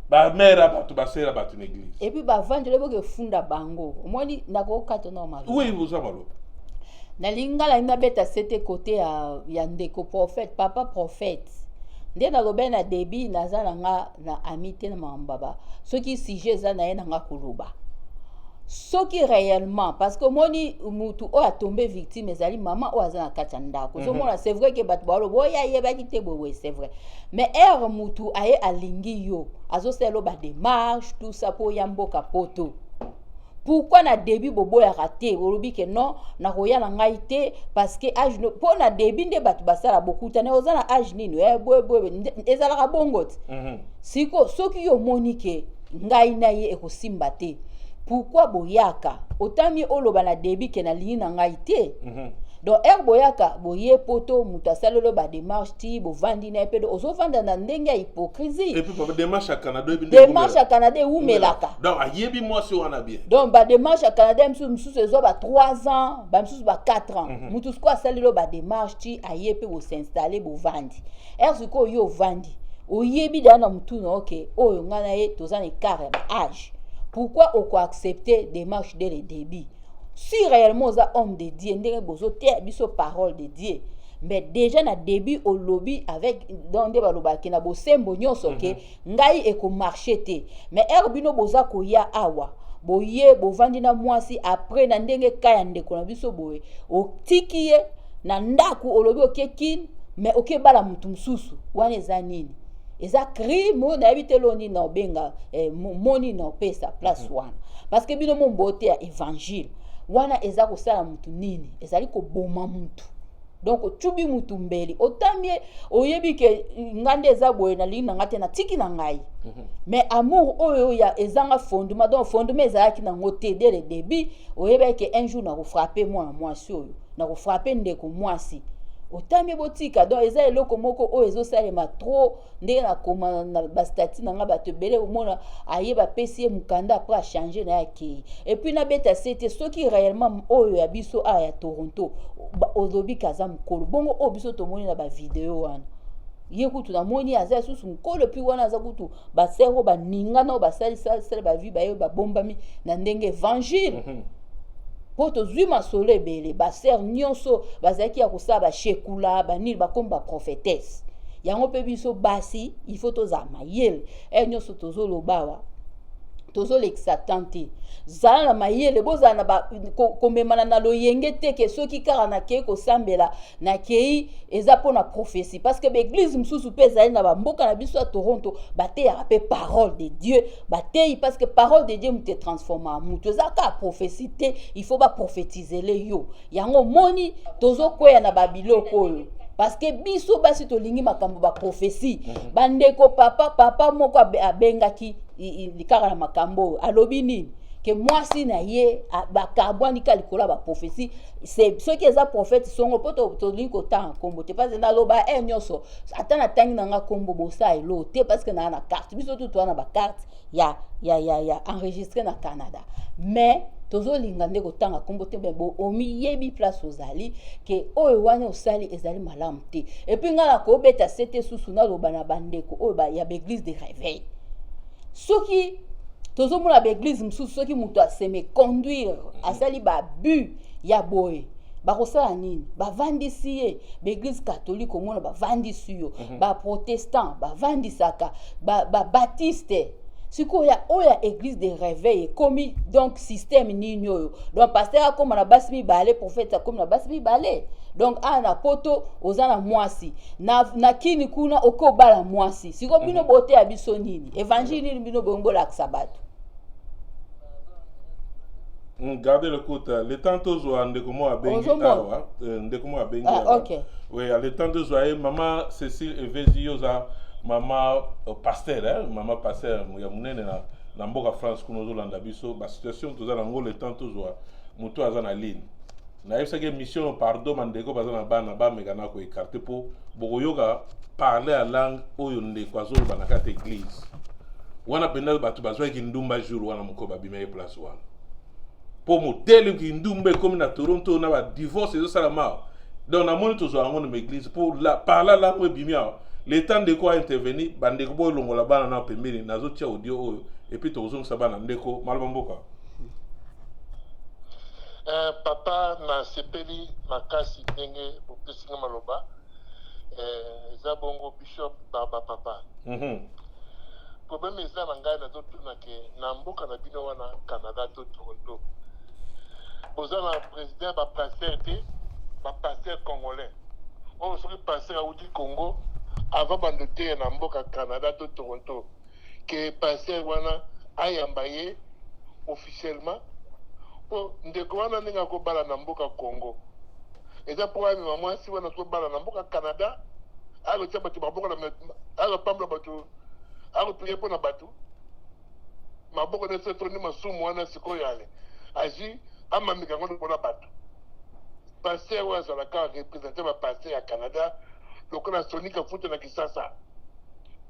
ba mère batu ba sera batu l'église et puis ba vendre boke funda bango omoni nako kato normal oui vous ça malo na lingala ina beta c'était côté ya ndeko prophète papa prophète nde na lobe na debi nazala nga na amité na mambaba soki sujet za na ye nga kuluba soki réellement parce que moni mutu o a tombé victime ezali maman o azana kati ndako so mona c'est vrai que bat balo boya yebaki te bowe c'est vrai mais mutu aye alingi yo azo selo ba démarche tout ça pour yamboka poto pourquoi na début bobo ya raté olobi que non na koya na ngai te parce que âge no po na début nde batu basala beaucoup tane ozana âge nino boy ezala ka bongot siko soki yo monike ngai na ye ekosimba te pourquoi boyaka otami oloba na début ke na lingi na ngai te donc boyaka boye poto mutasalelo ba démarche ti bo vandi na pedo ozo vanda na ndenge ya hypocrisie et puis ba démarche à Canada démarche à Canada umelaka donc ayebi moi si wana bien donc ba démarche à Canada msusu ezo ba 3 ans ba msusu ba 4 ans mutu kwa salelo ba démarche ti ayepe bo s'installer bo vandi siko yo vandi oyebi dana mutu na okay oyo ngana ye tozana écart ba âge. Pourquoi on peut accepter des marches dès le début? Si réellement on a homme de Dieu, on a besoin de parole de Dieu. Mais déjà na début au lobby avec dans des baloba qui na bo sembo nyonso ke ngai eko marché te. Mais bino boza ko ya awa. Boye bo vandi na mwasi après na ndenge kaya ndeko na biso boye. O tikiye na ndaku olobi okekin mais okebala mutu msusu. Wana eza nini? Eza crime na habite loni na benga moni na pesa place wana parce que bino mon bote ya évangile wana eza ko sala mutu nini ezali ko boma mutu donc tubi mutu mbeli otamie oyebi ke ngande eza boye na lina ngate na tiki na ngai mais amour oyo ya ezanga fondement donc fondement ezalaki na ngote dès le début oyebi ke un jour na ko frapper moi mwasi oyo na ko frapper ndeko mwasi otami botika donc eza eloko moko o ezo salema trop ndenge na koma na bastati na nga bato bele omona ayeba pesi mukanda après changer na yake et puis na beta c'était soki réellement oyo ya biso ya Toronto ozobi kaza mukolo bongo o biso tomoni na ba vidéo wana ye kutu na moni aza susu mukolo puis wana aza kutu ba sero ba ninga no ba sali ba vie ba yo ba bombami na ndenge évangile poto zuma solo ebele ba ser nyonso bazaki ya kosala ba shekula ba nil ba komba prophétesse yango pe biso basi il faut tozama yel nyonso tozolobawa tozolekisa tante zala na mayele bozala na ba komemana na loyenge te ke soki kaka na kei kosambela na kei eza pona prophétie parce que l'église msusu pe ezali na bamboka na biso ya Toronto bateyaka pe parole de Dieu bateyi parce que parole de Dieu mute transforma mutu eza ka prophétie te il faut ba prophétiser le yo yango moni tozokwea na babiloko oyo parce que biso basi tolingi makambo ba prophétie bandeko papa moko abengaki likaka na makambo alobi nini que moi si na ye ba carbone kalikola ba prophétie c'est ceux qui est prophète sont poto to linko ta kombo te pas na loba nyoso atana tangi na nga kombo bosa elo te parce que na carte biso tout na ba carte ya enregistré na Canada mais tozolinga ndeko tanga kombo te bo omi yebi place ozali ke oyo wana osali ezali malamu te et puis nga na ko beta sete susu na loba na bandeko oyo ba ya l'église de réveil soki tozomona ba église msusu soki muto aseme conduire asali ba bu ya boye bakosala nini bavandisi ye baeglise catholique omona bavandisi yo baprotestant bavandisaka babaptiste sikoyo oya église de réveil komi donc système nini oyo donc pasteur akoma na basi mibale prophète akoma na basi mibale donc ana poto oza na mwasi na kini kuna okobala mwasi siko bino bote ya biso nini évangile nini bino bombolakisa bato. Gardez le coup, le temps de jouer, ndekumo abengi awa, ndekumo abengi awa. Ok. Oui, le temps de jouer, maman Cécile Evezioza, maman pasteur, maman pasteur, ya munene na mboka France kuno zolanda biso, ba situation toza nango le temps de jouer, muto aza na ligne. Na yebisa ke mission pardon mandeko baza na bana ba megana ko écarter po bokoyoka parler à langue oyo ndeko azoloba na kati église. Wana penda batu bazwa ki ndumba jour wana moko babima e place wana. Pour modèle qui ndumbe comme na Toronto na ba divorce et ça la mort donc na moni to zo ango na église pour la parler la ko bimia le temps de quoi intervenir bande ko bo longola bana na pembeni nazo tia audio oyo et puis to zo sa bana ndeko malba mboka papa na sepeli makasi ndenge opesinga maloba eza bongo bishop baba papa problème eza na ngai nazo tuna ke na mboka na bino wana Canada to Toronto boza na président ba pasteur congolais on soki pasteur auti Congo avant bande te na mboka Canada to Toronto ke pasteur wana ayamba ye officiellement po ndeko wana ndenge ko bala na mboka Congo eza pour ami maman si wana ko bala na mboka Canada alo tia batu mboka na alo pambla batu alo prier pour na batu maboko ne seto ni masumu wana siko yale aji amamika ngondo pona batu pasteur wa zalaka représenter ba pasteur ya Canada lokola sonika futa na Kisasa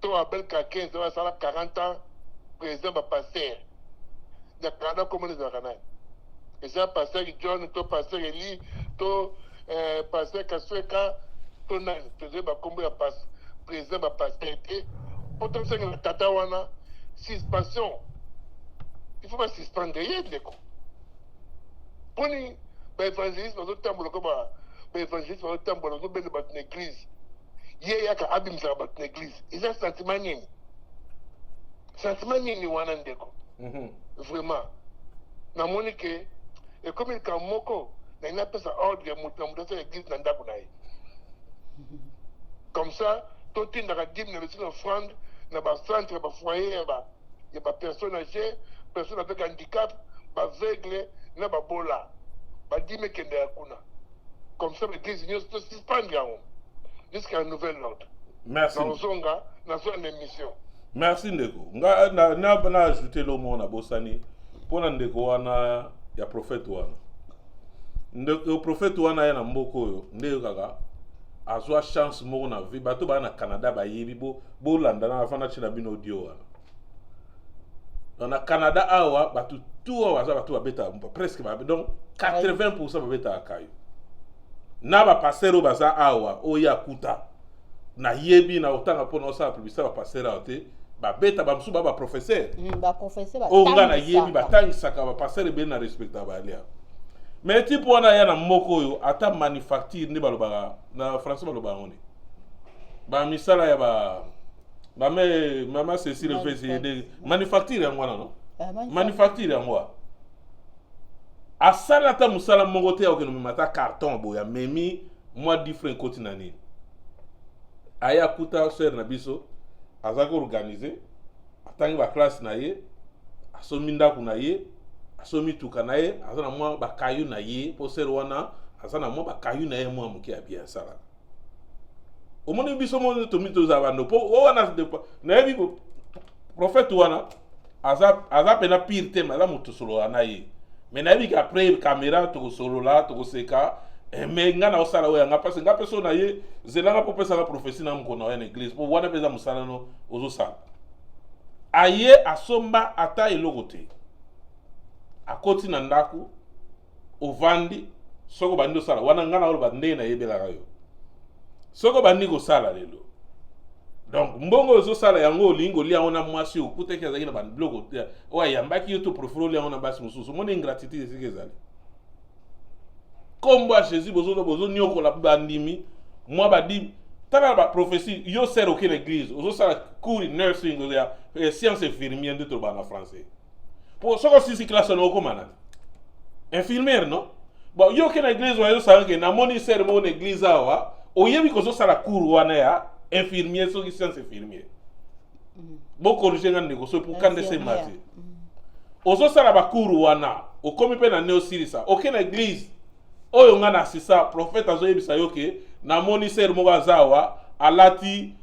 to abel ka 15 wa sala 40 ans président ba pasteur ya Canada comme les Canadiens et ça pasteur John to pasteur Eli to pasteur Kasweka to na président ba kombo ya président ba pasteur pourtant c'est que tata wana suspension il faut pas suspendre rien de quoi poni ba évangéliste bazo tambola ko ba évangéliste bazo tambola ko bele bat l'église ye yaka abimsa bat l'église eza sentiment nini wana ndeko vraiment na moni ke et comme il ka moko na ina pesa ordre ya mutu na mutu l'église na ndako na ye comme ça tout tin na dim na besoin offrande na ba centre ba foyer ya ba personnes âgées personnes avec handicap ba aveugle na ba bola ba dime kende yakuna comme ça l'église nous se suspend jusqu'à un nouvel ordre. Merci. Na zone émission. Merci ndeko. Nga na ajouter le mot na bosani pona ndeko wana ya prophète wana. Ndeko prophète wana ya na mboko yo ndeko kaka azwa chance moko na vie bato ba na Canada ba yebi bo landa na afana china bino audio wana. Dans Canada awa bato tout awa za bato babeta presque ba donc 80% babeta akayo. Na ba pasero baza awa oya kuta na yebi na otanga pona osa publicité ba pasero ate ba beta ba msuba ba professeur ba professeur ba onga na yebi ba tangisaka ba pasero be na respectable alia. Mais tipo wana ya na moko yo ata manufacture ni baloba na français baloba ngoni ba misala ya ba mama Cécile fait des manufacture ya ngwana no manufacture ya ngwa asala ta musala mongo te okeno mata carton boya memi moi different continent aya kuta sœur na biso azako organiser atangi ba classe na ye asomi ndaku na ye asomi tuka na ye azana mwa ba kayu na ye po sœur wana azana mwa ba kayu na ye mwa muki ya bien sala omoni biso mo to mito za bando po wana na yebi prophète wana aza pena pire te aza moto solo na ye mais nayebi ke après caméra tokosolola tokoseka mais nga na osala oyo yanga parce nga mpe so na ye zelanga mpo opesanga prophétie na mokona oya na église mpo wana mpe eza mosala no ozosala aye asomba ata eloko te akoti na ndako ovandi soko bandi osala wana nga na oloba ndenge nayebelaka yo soko bandi kosala lelo donc mbongo ozosala yango olingi olia yango na mwasi okutaki azalaki na babiloko oyo ayambaki yo to profile olia yango na basi mosusu omona ingratitude esika ezali kombo ya jésus bozoniokola mpe bandimi mwa badimi tala baprophétie yo sere oke na église ozosala cours nursing ya science infirmière nde toloba na français po soko sisi classe na okoma nani infirmière non bon yo oke na église wana ezosala ke namoni sere moko na église awa oyebi kozosala cours wana ya infirmier soki science infirmier bokorige nga ndeko so pour kande se mati ozosala bakuru wana okomi mpe na neosirisa oke na église oyo nga na asisa prophète azoyebisa yo ke namoni ser moko azawa alati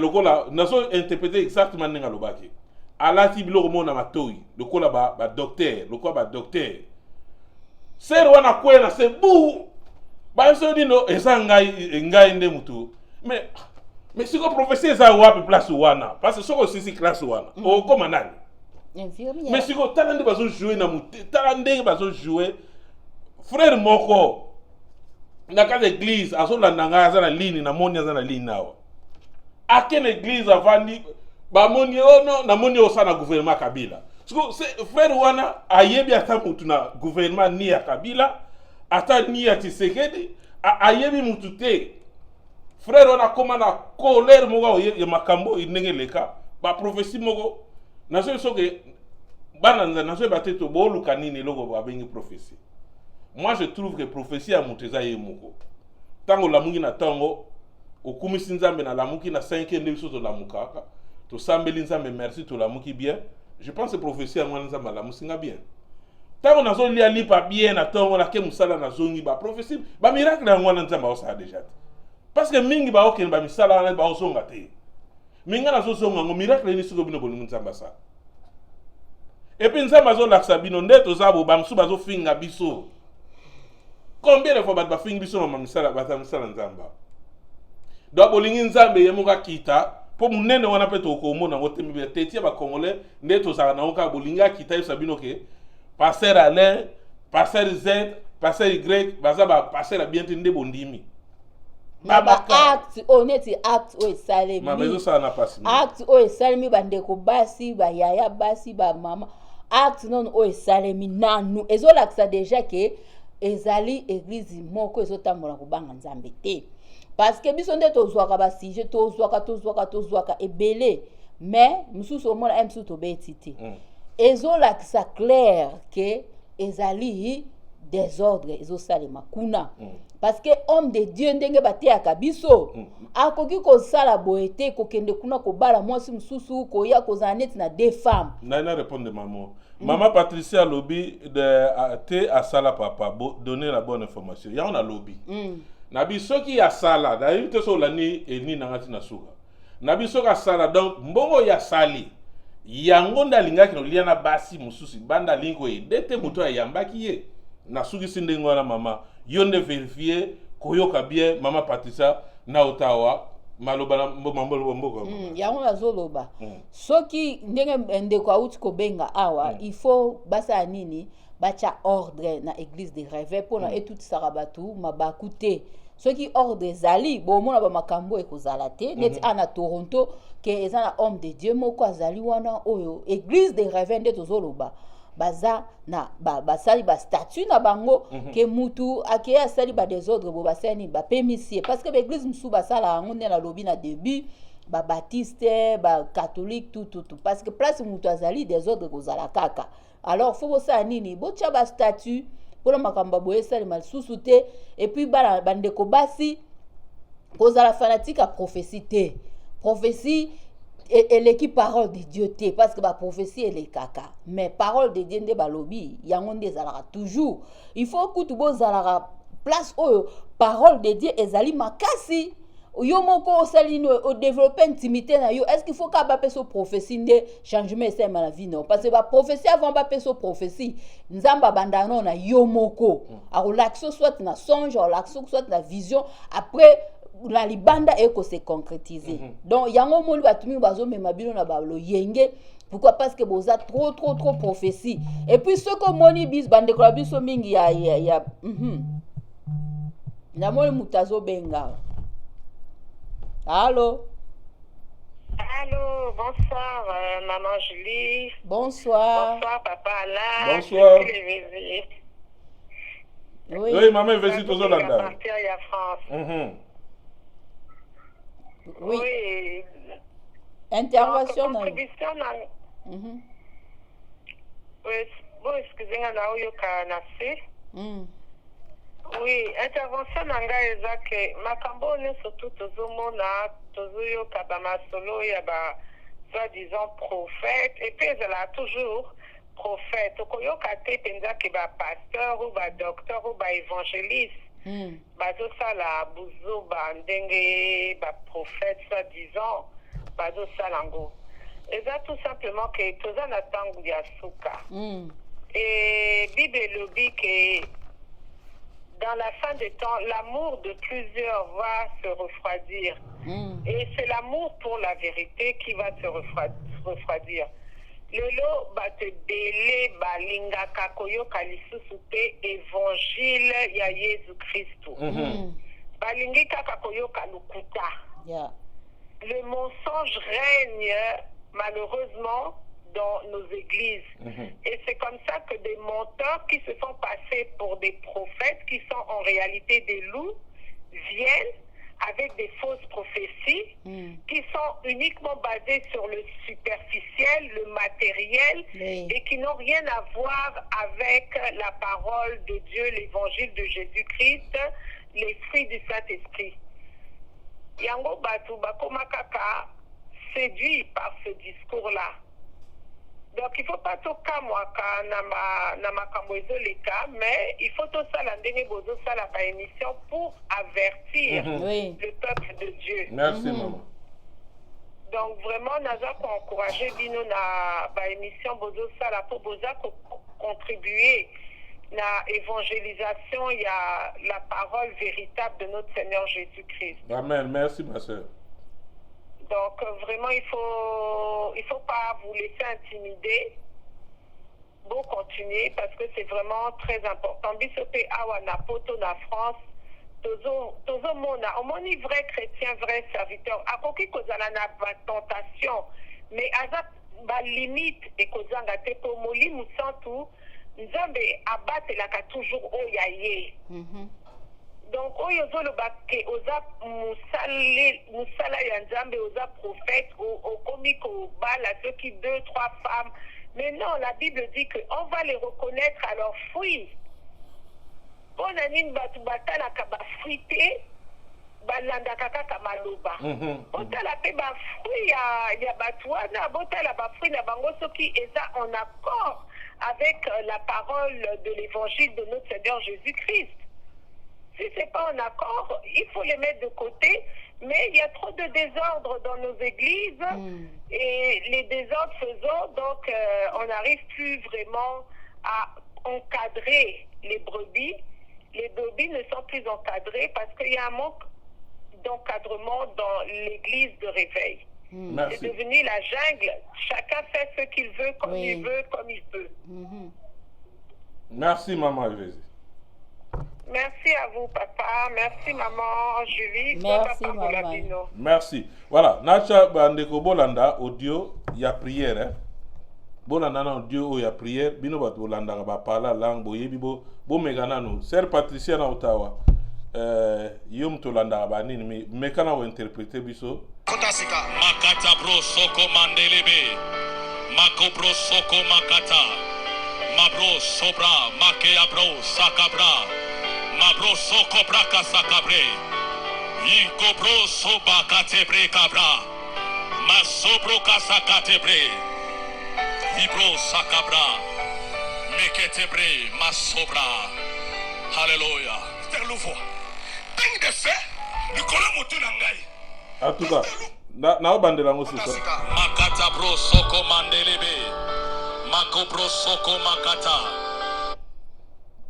lokola nazo interpréter exactement ndenge alobaki alati biloko moko na matoi lokola badocteur lokola badocteur ser wana kwena se bu baso dino eza ngai nde mutu mais siko prophétie eza wapi place wana parce que soko sisi classe wana okoma nani mais siko tala nde bazo jouer na mutu tala ndenge bazo jouer frère moko na kati église azolanda ngai aza na ligne namoni aza na ligne awa ake na église avandi bamoni no namoni osala na gouvernement Kabila siko frère wana ayebi ata mutu na gouvernement ni ya Kabila ata ni ya Tshisekedi ayebi mutu te frère wana koma na colère moko ya makambo ndenge leka ba prophétie moko nazo soke bana nazo bateto boluka nini loko babengi prophétie. Moi je trouve que prophétie a muteza ye moko tango lamungi na tango okumisi nzambe na lamuki na 5e nde biso to lamukaka to sambeli nzambe merci to lamuki bien. Je pense que prophétie a mwana nzambe lamusinga bien tango nazo lia lipa bien na tango na ke musala na zongi ba prophétie ba miracle na mwana nzambe osala déjà parce que mingi ba okene ba misala na ba osonga te minga na zo zonga ngo miracle ni siko bino bonu nzamba sa et puis nzamba zo laksa bino ndeto zabo ba msuba zo finga biso combien de fois ba fingi biso ma misala ba misala nzamba do bolingi nzambe ye moka kita po munene wana pe to ko mona ngote mi te tia ba congolais ndeto za na oka bolinga kita yo sabino ke passer Alain passer Z passer Y baza ba passer bien tende bondimi Baba acte honnête acte o esalemi mama ezo sala na pasi acte o esalemi bandeko basi ba yaya basi ba mama acte non o esalemi nanu ezolakisa déjà que ezali église moko ezotambola kobanga nzambe te parce que biso nde tozwaka ba sujet tozwaka ebele mais mususu omona msusu tobeti te ezolakisa clair que ezali désordre ezosalema kuna parce que homme de Dieu ndenge bateyaka biso akoki kozala boye te kokende kuna kobala mwasi mususu koya kozala neti na deux femmes na répondre maman Patricia lobi de te asala papa donner la bonne information ya on a lobi na biso ki asala da yite so lani eni nangati na suka na biso ka sala donc mbongo ya sali yango ndalingaki no liana basi mususu banda lingo e dete muto ayambaki ye na suki sindenge wana mama yonde vérifier koyoka bien mama Patricia na Ottawa maloba na mboko yango azoloba soki ndenge ndeko auti kobenga awa il faut basa nini bacha ordre na église de rêve pona etuti sarabatu mabaku te soki ordre zali bomona ba makambo ekozala te neti ana Toronto ke eza na homme de Dieu moko azali wana oyo église de rêve nde tozoloba baza na basali ba statut na bango ke mutu akeya sali ba désordre bo basani ba pémissier parce que l'église musu basala ngo na lobi na début ba baptiste ba catholique tout parce que place mutu azali désordre kozala kaka alors faut bosa nini botia ba statut pour makamba boye sali mal susute et puis bana bandeko basi kozala fanatique à prophétie te prophétie et l'équipe parole de Dieu te parce que ba prophétie et les kaka mais parole de Dieu nde balobi yango nde ezalaka toujours il faut que tu bozalara place oyo parole de Dieu ezali makasi yo moko osali o développer intimité na yo, est-ce qu'il faut ka ba peso prophétie nde changement esa ma la vie non, parce que ba prophétie avant ba peso prophétie nzamba bandano na yo moko a relaxo soit na songe, a relaxo soit na vision, après la libanda eko se concrétiser. Donc yango moli batumi bazo mema bino na ba lo yenge. Pourquoi? Parce que vous avez trop prophétie. Et puis ce que moni bis bande ko biso mingi ya na moni mutazo benga. Allô? Allô, bonsoir maman Julie. Bonsoir. Bonsoir papa Alain. Bonsoir. Oui. Oui, maman visite aux Hollandais. Partir à France. Oui. Intervention. Contribution. Oui, bon, excusez-moi, na oyo kanase. Oui, intervention nanga eza ke makambo nyonso tu tozomona tozoyoka bamasolo ya ba soi-disant prophète et puis ezala toujours prophète okoyoka te mpenza ke bapasteur ou badocteur ou baévangéliste bazosala buzoba ndenge baprophète soi-disant bazosala ngo eza tout simplement ke toza na ntango ya suka et bible elobi ke dans la fin des temps, l'amour de plusieurs va se refroidir. Et c'est l'amour pour la vérité qui va se refroidir. Lelo bate bele balinga kakoyo kalisusu te évangile ya Jésus Christ. Balingi kakoyo kalukuta. Le mensonge règne malheureusement dans nos églises. Et c'est comme ça que des menteurs qui se sont passés pour des prophètes, qui sont en réalité des loups, viennent avec des fausses prophéties qui sont uniquement basées sur le superficiel, le matériel, et qui n'ont rien à voir avec la parole de Dieu, l'évangile de Jésus-Christ, les fruits du Saint-Esprit. Yango batu bakoma kaka séduit par ce discours-là. Donc il ne faut pas tout kamwaka na makambo ezoleka, mais il faut tout ça l'andenge bozo ça la émission pour avertir le peuple de Dieu. Merci maman. Donc vraiment naza ko encourager bino na ba émission bozo ça la pour boza ko contribuer na évangélisation, il y a la parole véritable de notre Seigneur Jésus-Christ. Amen. Merci ma sœur. Donc vraiment il faut pas vous laisser intimider. Bon, continuer parce que c'est vraiment très important. Bisope awa na poto na France. Tozo mona, omoni vrai chrétien, vrai serviteur. Akoki kozala na tentation, mais azat ba limite et kozanga te po moli musantu nzambe abatelaka toujours oyaye. Donc oyo zoloba ke oza musala ya nzambe oza prophète okomi kobala ceux qui 2-3 femmes. Mais non, la Bible dit qu'on va les reconnaître à leurs fruits. On a une batalaka ba fruité balanda kaka maloba. Botala pe ba fruit ya batwana, botala ba fruit na bango soki eza en accord avec la parole de l'évangile de notre Seigneur Jésus-Christ. Si c'est pas en accord, il faut les mettre de côté. Mais il y a trop de désordre dans nos églises et les désordres faisant, donc on n'arrive plus vraiment à encadrer les brebis. Les brebis ne sont plus encadrés parce qu'il y a un manque d'encadrement dans l'église de réveil. C'est devenu la jungle. Chacun fait ce qu'il veut, comme il veut, comme il peut. Merci maman Jésus. Merci à vous, papa. Merci, maman Julie. Merci, papa, maman. Merci. Voilà. Nacha bandeko bolanda audio ya prière. Hein? Bolanda na audio ya prière. Bino bat bolanda ba parla langue boyebi bo megana no. Sœur Patricia na Ottawa. Yom tolanda ba nini me kana wo interpréter biso. Kotasika. Makata bro soko mandelebe. Mako bro soko makata. Mabro sobra makea bro sakabra. Mabro soko braka sakabre. Inko bro soba katebre kabra. Masobro kasakatebre. Vibro sakabra. Meketebre masobra. Alléluia. C'est nouveau. Dingue de fait. En tout cas, na bandela ngo suka. Makata bro soko mandelebe. Mako bro soko makata.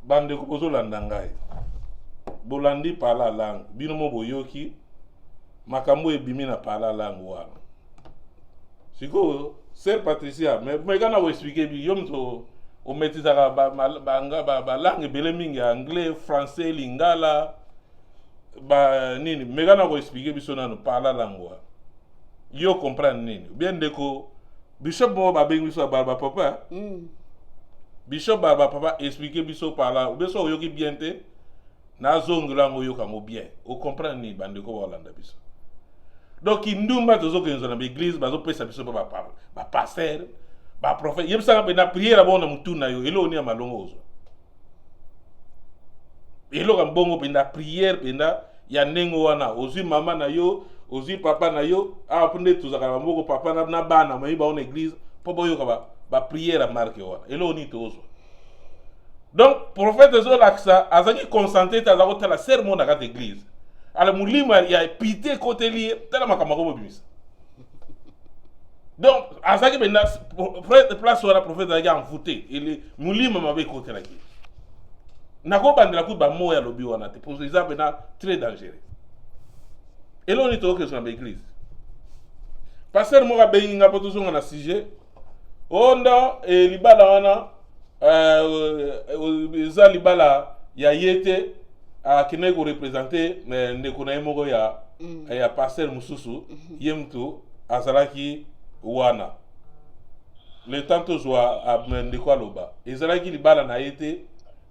Bande ko bozolanda ngai. Bolandi parla langue. Bino mo boyoki. Makambo ebimi na parla langue wana. Siko Sœur Patricia, mais quand on explique bien, on met la langue belé anglais, français, lingala, nini. Mais quand on explique bien, on parle la langue. Yo comprendre nini. Bien déco, Bishop mo ba bengi so barba papa. Bishop barba papa explique biso parla. Beso yo ki bien te. Na zongo lango yo kango bien. O comprendre ni bande ko Hollande biso. Donc indumba tozo ke nzona l'église bazo pesa biso ba parole ba pasteur ba prophète yebisa ba na prière bona mutuna yo elo ni amalongozo elo ka mbongo penda prière penda ya nengo wana ozi mama na yo ozi papa na yo a pende tuzaka mboko papa na bana mai ba on église po boyo ka ba prière marque wana elo ni tozo. Donc prophète zo laksa azaki concentré ta zakota la sermon na kat église. Alors Moulima il a pité côté lié tellement makamako bimisa. Donc azaki benda place wala prophète azaki envoûté et Moulima m'avait côté là qui. Nako bandela ku ba moya lobi wana te pour ça benda très dangereux. Et là on est au que sur l'église. Pasteur mo ga benga potozo na sujet. Onda et libala wana za libala ya yete a kine ko représenter ndeko na yemoko ya pasteur mususu yemtu azalaki wana le tanto zwa ndeko aloba ezalaki libala na yete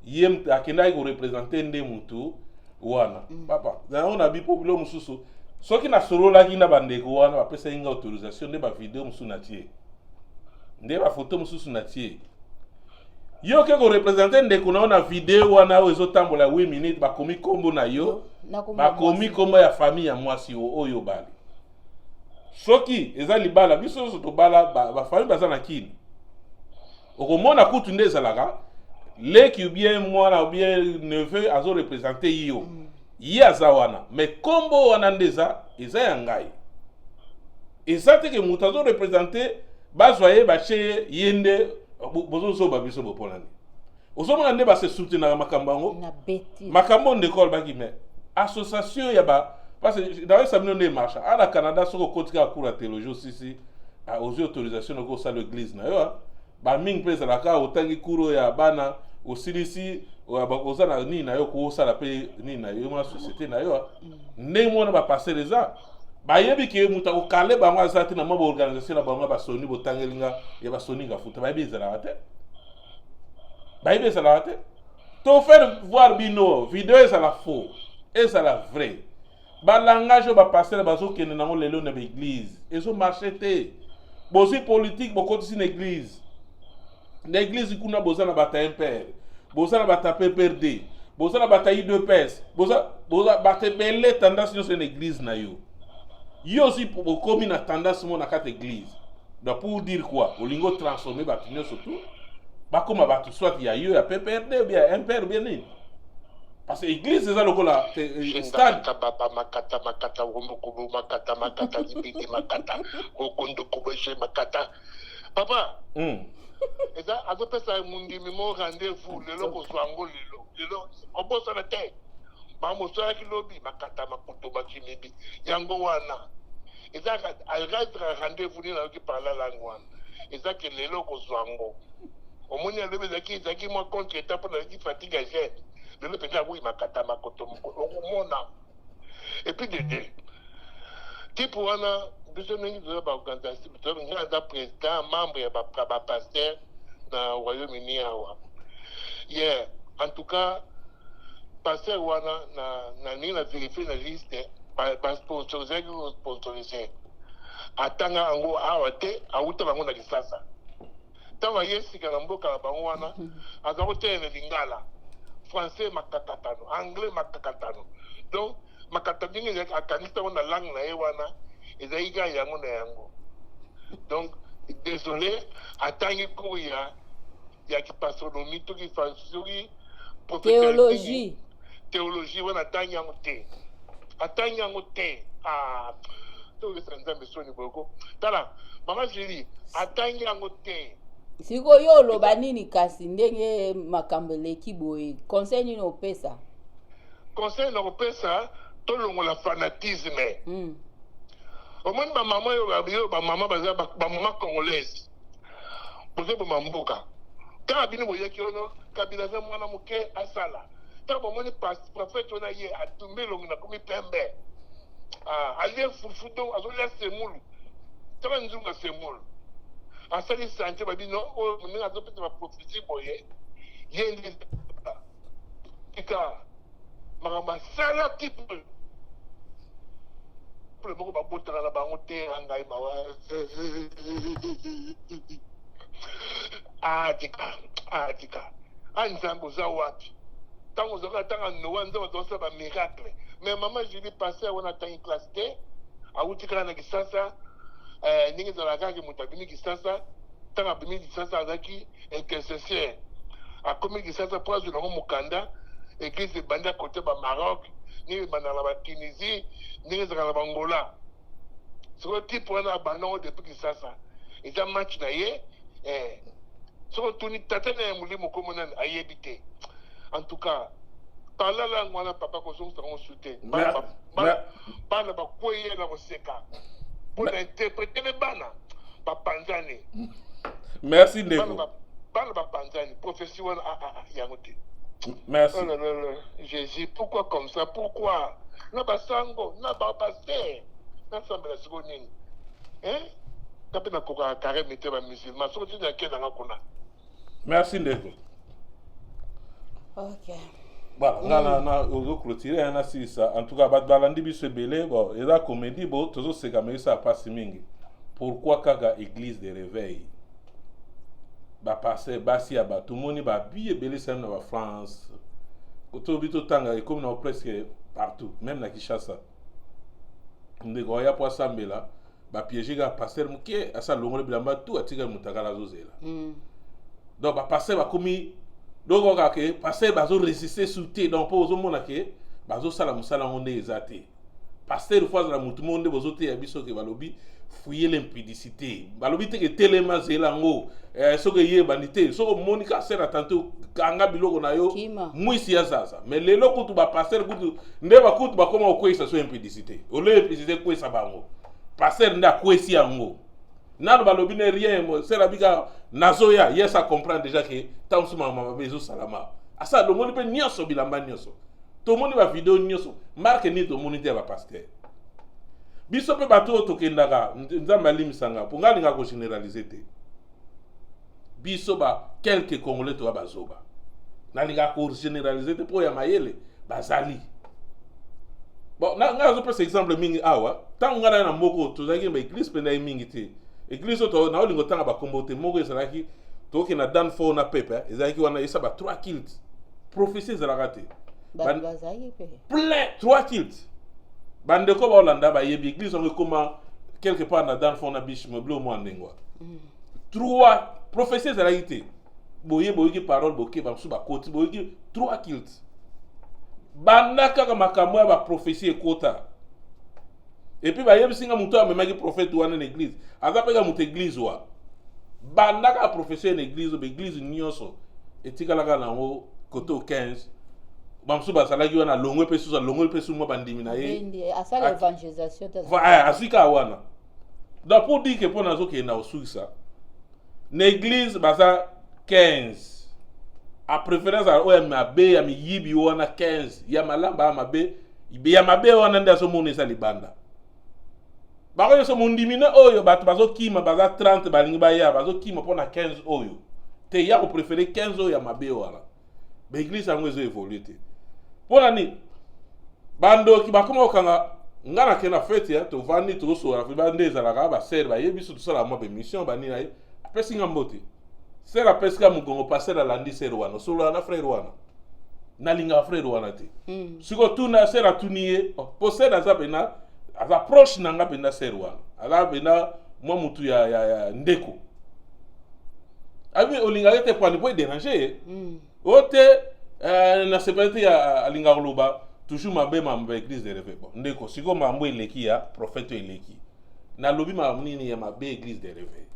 yemtu akina ko représenter nde mutu wana papa na ona bi populo mususu soki na solola ki na bandeko wana bapesa inga autorisation nde ba video musu na tie nde ba photo mususu na tie yo ke ko représenter ndeko na video wana o ezotambola 8 minutes bakomi kombo na yo bakomi kombo ya famille ya mwasi oyo bali soki eza libala biso so to bala ba famille baza na kini okomona kutu nde ezalaka leki ou bien mwana ou bien neveu azo représenter yo yi aza wana mais kombo wana ndeza eza ya ngai eza te ke mutu azo représenter bazwaye bache yende bozo so ba biso boponani osomona nde ba se soutenir makambango na beti makambo ndekol baki mais association ya ba parce que dans ça mino ne marche à la Canada soko kotika kula théologie aussi a aux autorisations ko sa l'église na yo ba ming pesa la ka otangi kuro ya bana osilisi ba kozana ni na yo ko sala pe ni na yo ma société na yo ne mona ba passer les ans ba yebi ke muta ko kale ba ngwa zati na mabo organisation na ba ngwa ba soni botangelinga ya ba soni ga futa ba bizala ate ba bizala ate to faire voir bino vidéo ça la faux et ça la vrai ba langage ba passer ba zo kene na ngo lelo na église ezo marché te bosi politique bokoti sin église l'église kuna bozana bata impère bozana bata PPRD bozana bata I2PS boza bata belle tendance sur une église na yo yo aussi pour comme une tendance mon na kat église donc pour dire quoi olingo transformer batinyo surtout ba comme ba soit il y a yo ya PPRD ou bien impère bien ni parce que l'église c'est ça le cola stade makata womokubu makata dibidi makata okondo kubeshe makata papa eza azopesa mundimi mo rendez-vous lelo ko zwango lelo obosa na te ba mosola ki lobi makata makuto bakimibi yango wana eza algadra rendez-vous ni na ki parla langue wana eza ke lelo ko zwango omoni alebe zaki mo contre étape na ki fatigue jeune lelo peta oui makata makoto okomona et puis de type wana biso ningi zo ba organisation to nga da président membre ya ba pasteur na Royaume-Uni awa yeah en tout cas pasteur wana na ni na vérifier na liste ba sponsorisé atanga ango awa te auta bango na kisasa tawa yesi kana mboka bango wana azako tene lingala français makakatano anglais makakatano donc makatadingi akanisa wana langue na ewana ezaika yango na yango donc désolé atangi kuya ya kipasonomi to ki théologie wana tangi yango te atanya ngote to ke sanza mesoni boko tala mama Julie atanya ngote siko yo loba nini kasi ndenge makambo leki boye conseil nini opesa conseil na opesa to longola fanatisme omoni ba mama yo ba mama baza ba mama congolaise bozo ba mamboka ta bino boyaki ono kabila za mwana muke asala ta bomoni prophète ona ye atumbe longo na komi pembe aliye fufudo azolia semulu ta nzunga semulu asali sante babino o mninga azopeta ba prophétie boye ye ndi ika mama sala tipo pour le babota na bango te ngai mawa tika nzambo za wapi tango zoka tanga noa nzambo tosa ba miracle mais maman Julie passé on tangi classe T autika na kisasa ningi za kaka mutabini kisasa tanga bimi kisasa azaki intercesseur akomi kisasa pour azuna ngo mukanda église banda côté ba Maroc ni bana ba Tunisie ni za ba Angola so type wana bana depuis kisasa eza match na ye so tuni tatene mulimo comme nan ayebité en tout cas parla la ngwana papa ko so on soute bana ba koye na boseka pour interpréter les bana ba panzani merci Ndeko bana ba panzani profession yangote merci Jésus pourquoi comme ça pourquoi na basango na ba pasteur na sambela seconde kapena koka carré mettre ba musulman so tuna kena ngakona merci Ndeko OK voilà na ozo clôturer na sisa en tout cas bat balandi biso belé bon et la comédie bon tozo seka mais ça passe mingi pourquoi kaka église de réveil ba passer basi ya ba tout moni ba biye belé sem na France to bito tanga et comme na presque partout même na Kinshasa Ndeko ya po sambela ba piéger ga passer muke asa longole bilamba tout atika mutakala zozela donc ba passer ba komi donc on que passer bazo résister souté donc pour mona ke bazo sala musala onde ezate passer fois la mutu monde bozo te yabiso ke balobi fouiller l'impudicité balobi te ke telema zelango so ke ye bandité so monika sera tanto kanga biloko na yo mwisi ya sasa mais lelo kutu ba passer kutu ndeba kutu ba koma okwesa so impudicité ole impudicité kwesa bango passer nda kwesi yango nalo balobi ne rien mo sera bika nazoya yes a comprendre déjà que tant suma mama bezo salama asa lo moni pe nyoso bilamba nyoso to moni ba vidéo nyoso marque ni to moni te ba pasteur biso pe bato to kendaka nzamba limisanga pour ngalinga ko généraliser te biso ba quelques congolais to bazoba na linga ko généraliser te pour ya mayele bazali bon na ngazo pe exemple mingi awa tant ngana na moko to zaki ba église pe na mingi te église to na olingo tanga ba kombote moko ezalaki to ke na dan fo na pepe ezalaki wana esa ba 3 kilts prophétie ezalaka te bazali pe plein 3 kilts bande ko ba Holanda ba yebi église on comment quelque part na dan fo na biche me blo mo ndengwa 3 prophétie ezalaki te boye ki parole boke ba su ba koti boye ki 3 kilts banda kaka makambo ya ba prophétie ekota. Et puis, il y a un prophète dans l'église. Il y a une église. Il y a un professeur dans l'église. L'église est nyoso. Et il y a un côté 15. Il y a un longue personne. Il y a une évangélisation. Donc, pour dire que pour nous, il y a l'église est 15. À préférence, il y a 15. Il y a malamba, il y a malamba, bako so mundimine oyo bato bazo kima baza 30 balingi baya bazo kima pona 15 oyo te ya ko préférer 15 oyo ya mabe wala ba église yango ezo évoluer te pona ni bando ki bakoma okanga ngana ke na fête ya to vandi to so ra bande ezalaka ba ser ba yebiso to sala mo be mission bani na ye apesi ngambote ser apeska mugongo passer la landi ser wana so la na frère wana na linga frère wana te siko tuna ser atuniye po ser azabena aza proche nanga benda serwana ala benda mwa mutu ya Ndeko abi olinga yete kwa ni po déranger ote na sepete ya alinga luba toujours mabe mambo église de rêve bon ndeko siko mambo eleki ya prophète eleki na lobi mambo nini ya mabe église de rêve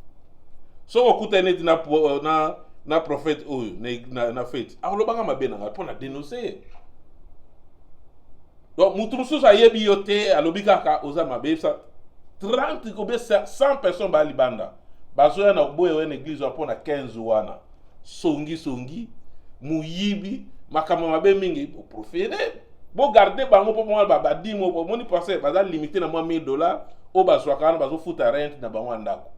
so okuta neti na prophète oyo na fête alobaka mabe na pour na dénoncer donc mutu mususu ayebi yo te alobi kaka oza mabe sa 30 ko be 100 personnes ba libanda bazoya na boye wena église pour na 15 wana songi muyibi makama mabe mingi au proféré bo garder bango po mo ba dimo po moni passer ba limiter na $1000 o bazwa kana bazo futa rent na bango ndako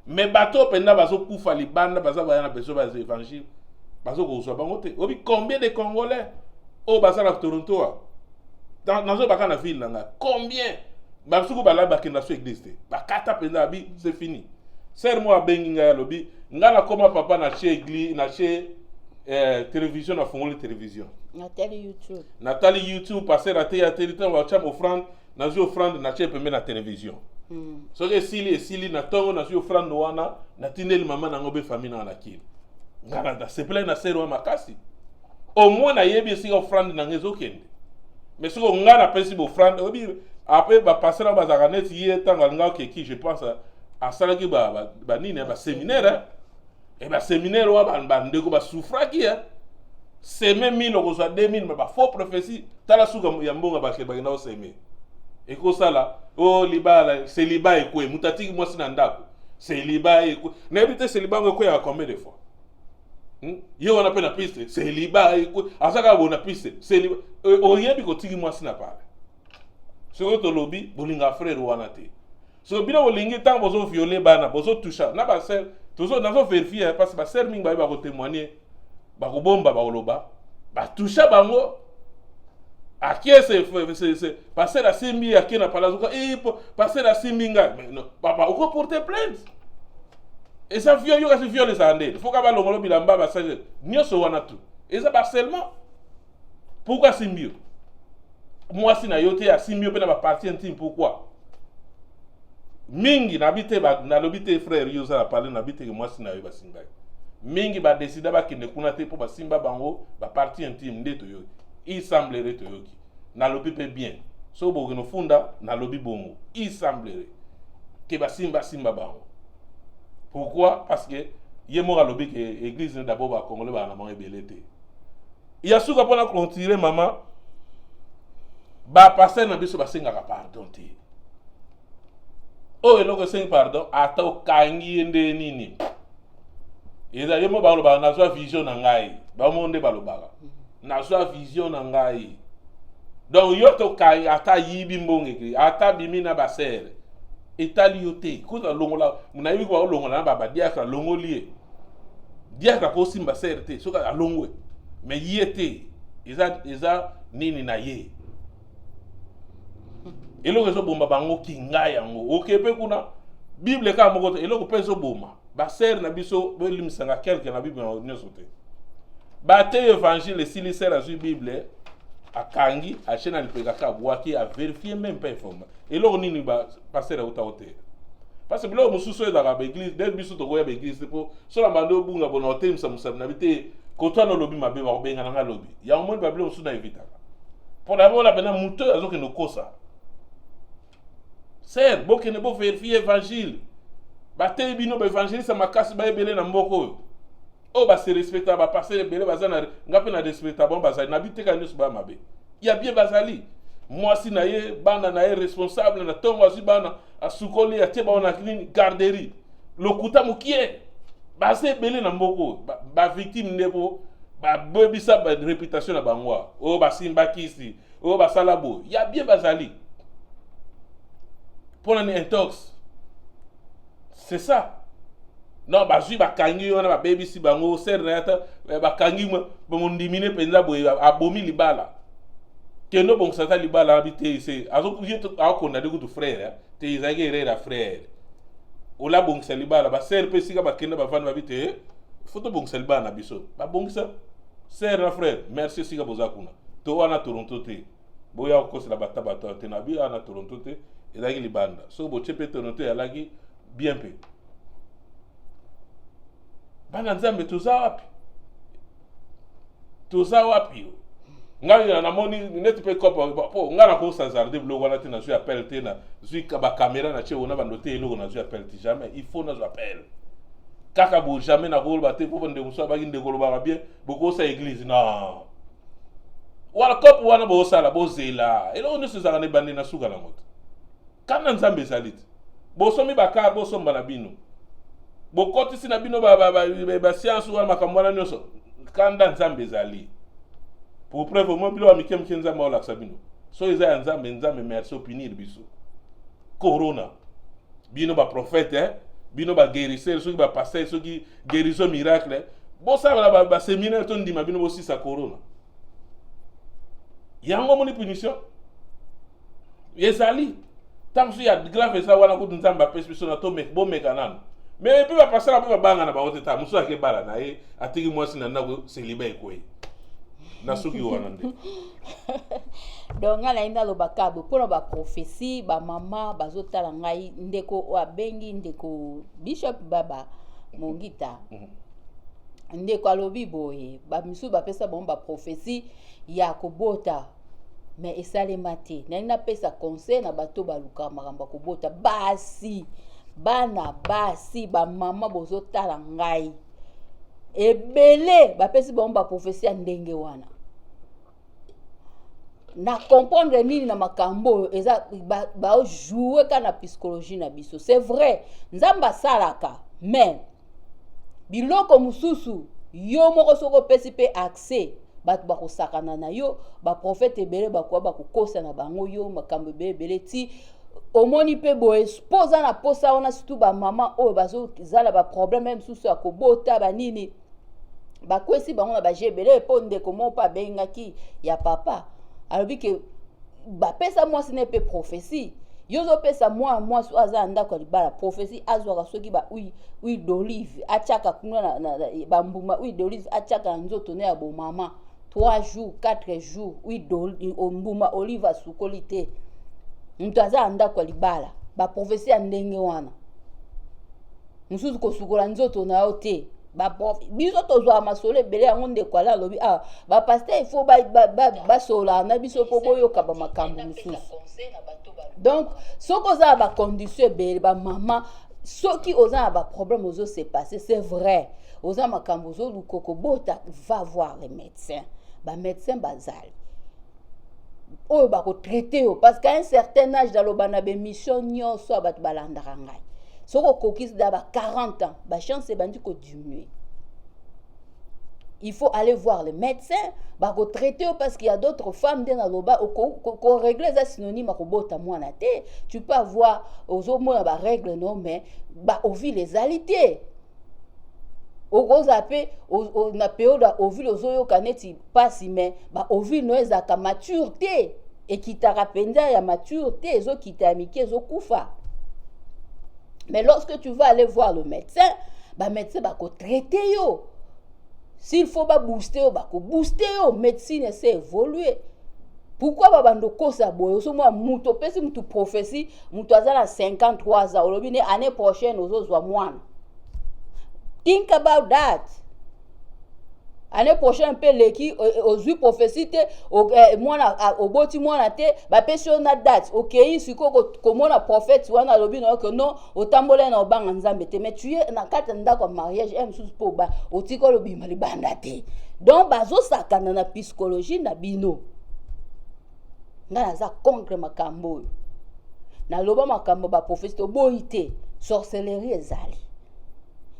mais bato penda bazo kufa libanda baza ba na beso ba évangile bazo ko so bango te obi combien de congolais o baza na Toronto dans zo baka na ville nga combien basuku bala bakenda so église te bakata penda bi c'est fini ser mo abengi nga lobi ngala koma papa na chez église na chez télévision na fongoli télévision Nathalie YouTube passer à télé wa cham offrande na zo offrande na chez pembe na télévision so que sili na tongo na zo offrande wana na tineli mama na ngobe famille na kile ngala da se plein na sero makasi au moins na yebi si offrande na ngezo kende mais so ngala pesi bo offrande obi après ba passer na bazakanet yi tanga ngao ki je pense à ça ki ba nini ba séminaire et ba séminaire wa ba ndeko ba soufraki c'est même 1000 ko soit 2000 mais ba faux prophétie tala suka ya mbonga ba ke ba na oseme et ko sala o libala c'est liba e ko mutatiki mwasi na ndako c'est liba e ko na bité c'est liba ko ya combien de fois yo on appelle la piste c'est liba e ko asaka bona piste c'est liba o yebi ko tiki mwasi na pale so to lobby bolinga frère wana te so bina olingi tant bozo violer bana bozo toucher na ba sel tozo nazo vérifier parce que ba ser mingi ba ko témoigner ba ko bomba ba oloba ba toucher bango akie c'est passer la simbi akie na palazuka passer la simbi nga mais non papa on peut porter plainte et ça viole yo ka se viole ça ndé faut ka ba longolo bilamba ba sage nyoso wana tout et ça ba seulement pourquoi simbi moi si na yote ya simbi pe na ba partie intime pourquoi mingi nabite ba na lobite frère yoza la parler nabite que moi si na yo ba singa mingi ba décider ba kende kuna te pour ba simba bango ba partie intime ndeto yo il semblerait to yoki na lobi pe bien so bo no funda na lobi bongo il semblerait que ba simba bango pourquoi parce que yemo ga lobi que église d'abord ba congolais ba na mo ebelete ya suka pona continuer maman ba passer na biso ba singa ka pardon te oh eloko sing pardon ata okangi nde nini eza yemo ba lo ba na so vision na ngai ba monde ba lo ba na so vision na ngai donc yo to kai ata yibi mbonge ata bimina ba ser etali yote ko za longola muna yibi ko longola na ba diaka longolie diaka ko simba ser te so ka alongwe mais yete eza nini na ye eloko zo bomba bango kinga yango okepe kuna bible ka moko eloko peso boma ba ser na biso belimsanga quelque na bible na nyoso te ba te évangile si li ser azu bible akangi achena lipeka ka bwaki a vérifier même pas informa eloko nini ba passer auta hotel parce que bilo mususu eza ba église dès biso to goya ba église po so la bando bunga bona hotel musa na bité koto na lobi mabe ba benga na lobi ya omoni ba bilo musu na evita pour la bona bena muto azoke no kosa ser boke ne bo vérifier évangile ba te bino ba évangile makasi ba ebele na mboko o ba se respecta ba passer ebele bazana ngape na respecta bon bazali na biteka nyusu ba mabe ya bien bazali moi si na ye bana na ye responsable na tongo azu bana asukoli ya te ba na clinique garderie lokuta mukie ba se ebele na mboko ba victime nebo ba bebisa ba réputation na bangwa o ba simba kisi o ba salabo ya bien bazali pour un intox c'est ça non ba zui ba kangi wana ba baby si bango ser na yata ba kangi mo ndimine penza boye abomi libala keno bon sata libala habité c'est azo yeto akonda de kutu frère te izage rera frère ola bon sa libala ba ser pe sika ba kenda ba van habité photo bon sa libala biso ba bon sa ser na frère merci sika bozakuna to wana Toronto te boya ko la bataba te na bi ana Toronto te ezaki libanda so bo chepe Toronto ya lagi bien pe bana nzambe toza wapi Nga na moni net pe kopa po nga na ko sa zarde blog wana te na zo appel te na zo ka ba caméra na che ona ba noter eloko na zo appel te jamais il faut na zo appel kaka bo jamais na ko ba te po bande muso ba nginde ko ba bien boko sa église non wala kop wana bo sala bo zela elo ne se zangane bande na suka na moto kana nzambe zalit bo somi ba ka bo somba na bino bo koti si na bino ba science wala makambo na nyoso kanda nzambe zali pour preuve mo bilo amikem kenza ma la sabino so iza nzambe merci opinir biso corona bino ba prophète bino ba guérisseur so ba pasteur so ki guérison miracle bo sa ba séminaire to ndima bino bo si sa corona yango moni punition yezali tant so ya grave ça wana ko nzamba pesi biso na to mek bo mekanan mais pe ba passer ba banga na ba oteta muso ake bala na ye atiki mwasi na nako célibataire ko na suki wana nde donc ngala inda lo bakabo pona ba prophétie ba mama bazotala ngai ndeko wa bengi ndeko Bishop Baba Mongita ndeko alobi boye ba misu ba pesa ba prophétie ya kobota mais esalema te na pesa conseil na bato baluka makamba kobota basi bana basi ba mama bozotala ngai ebele bapesi ba prophétie ya ndenge wana na comprendre nini na makambo eza ba jouer kana psychologie na biso c'est vrai nzamba salaka mais biloko mususu yo moko soko pesi pe accès bat ba kosakana na yo ba prophète ebele ba kwa ba kokosa na bango yo makambo ebele ti omoni pe bo expose na posa ona surtout ba mama o bazo zala ba problème même susu akobota ba nini ba kwesi bango na ba jebele ponde komo pa benga ki ya papa alobi ke ba pesa moi ce n'est pas prophétie yozo pesa moi so aza ndako libala prophétie azwaka soki ba oui d'olive achaka kuna na ba mbuma oui d'olive achaka nzoto ne ya bo mama 3 jours 4 jours oui d'olive mbuma olive asukolite mtu aza ndako libala ba prophétie ndenge wana musuzu ko sukola nzoto na yote ba biso tozwa masolo ebele yango ndeko ala lobi ba pasteur il faut ba sola na biso po boyoka ba makambo mususu donc soko za ba condition ebele ba mama soki oza ba problème ozo se passer c'est vrai oza makambo ozo lukoko bota va voir les médecins ba médecin bazali oyo ba ko traiter parce qu'à un certain âge dans le bana be mission nyonso ba balandaka ngai soko kokisi d'aba 40 ans ba chance bandi ko diminuer il faut aller voir le médecin ba ko traiter parce qu'il y a d'autres femmes dans loba ko régler ça synonyme ko bota mwana te tu peux avoir ozo mona ba règle non mais ba ovi les alité okozape na période ovule ozoyo kaneti pasi mais ba ovule no ezaka maturité ekitaka penza ya maturité ezokita miki ezokufa. Mais lorsque tu vas aller voir le médecin, ba médecin ba ko traiter yo. S'il faut ba booster yo, ba ko booster yo, médecine essaie évoluer. Pourquoi ba bandoko sa boyo so moi muto pesi mutu prophétie, mutu azala 53 ans, olobi ne année prochaine ozozwa mwana. Think about that. Année prochaine pe leki ozui prophétie te mwana oboti mwana te ba pesio na date okay siko komona prophète wana lobi no que non otambola na obanga nzambe te mais tu es na kata ndako mariage em sous po ba otiko lobi mali banda te donc bazo sakana na psychologie na bino ngana za contre makambo na loba makambo ba prophète boyite sorcellerie ezali.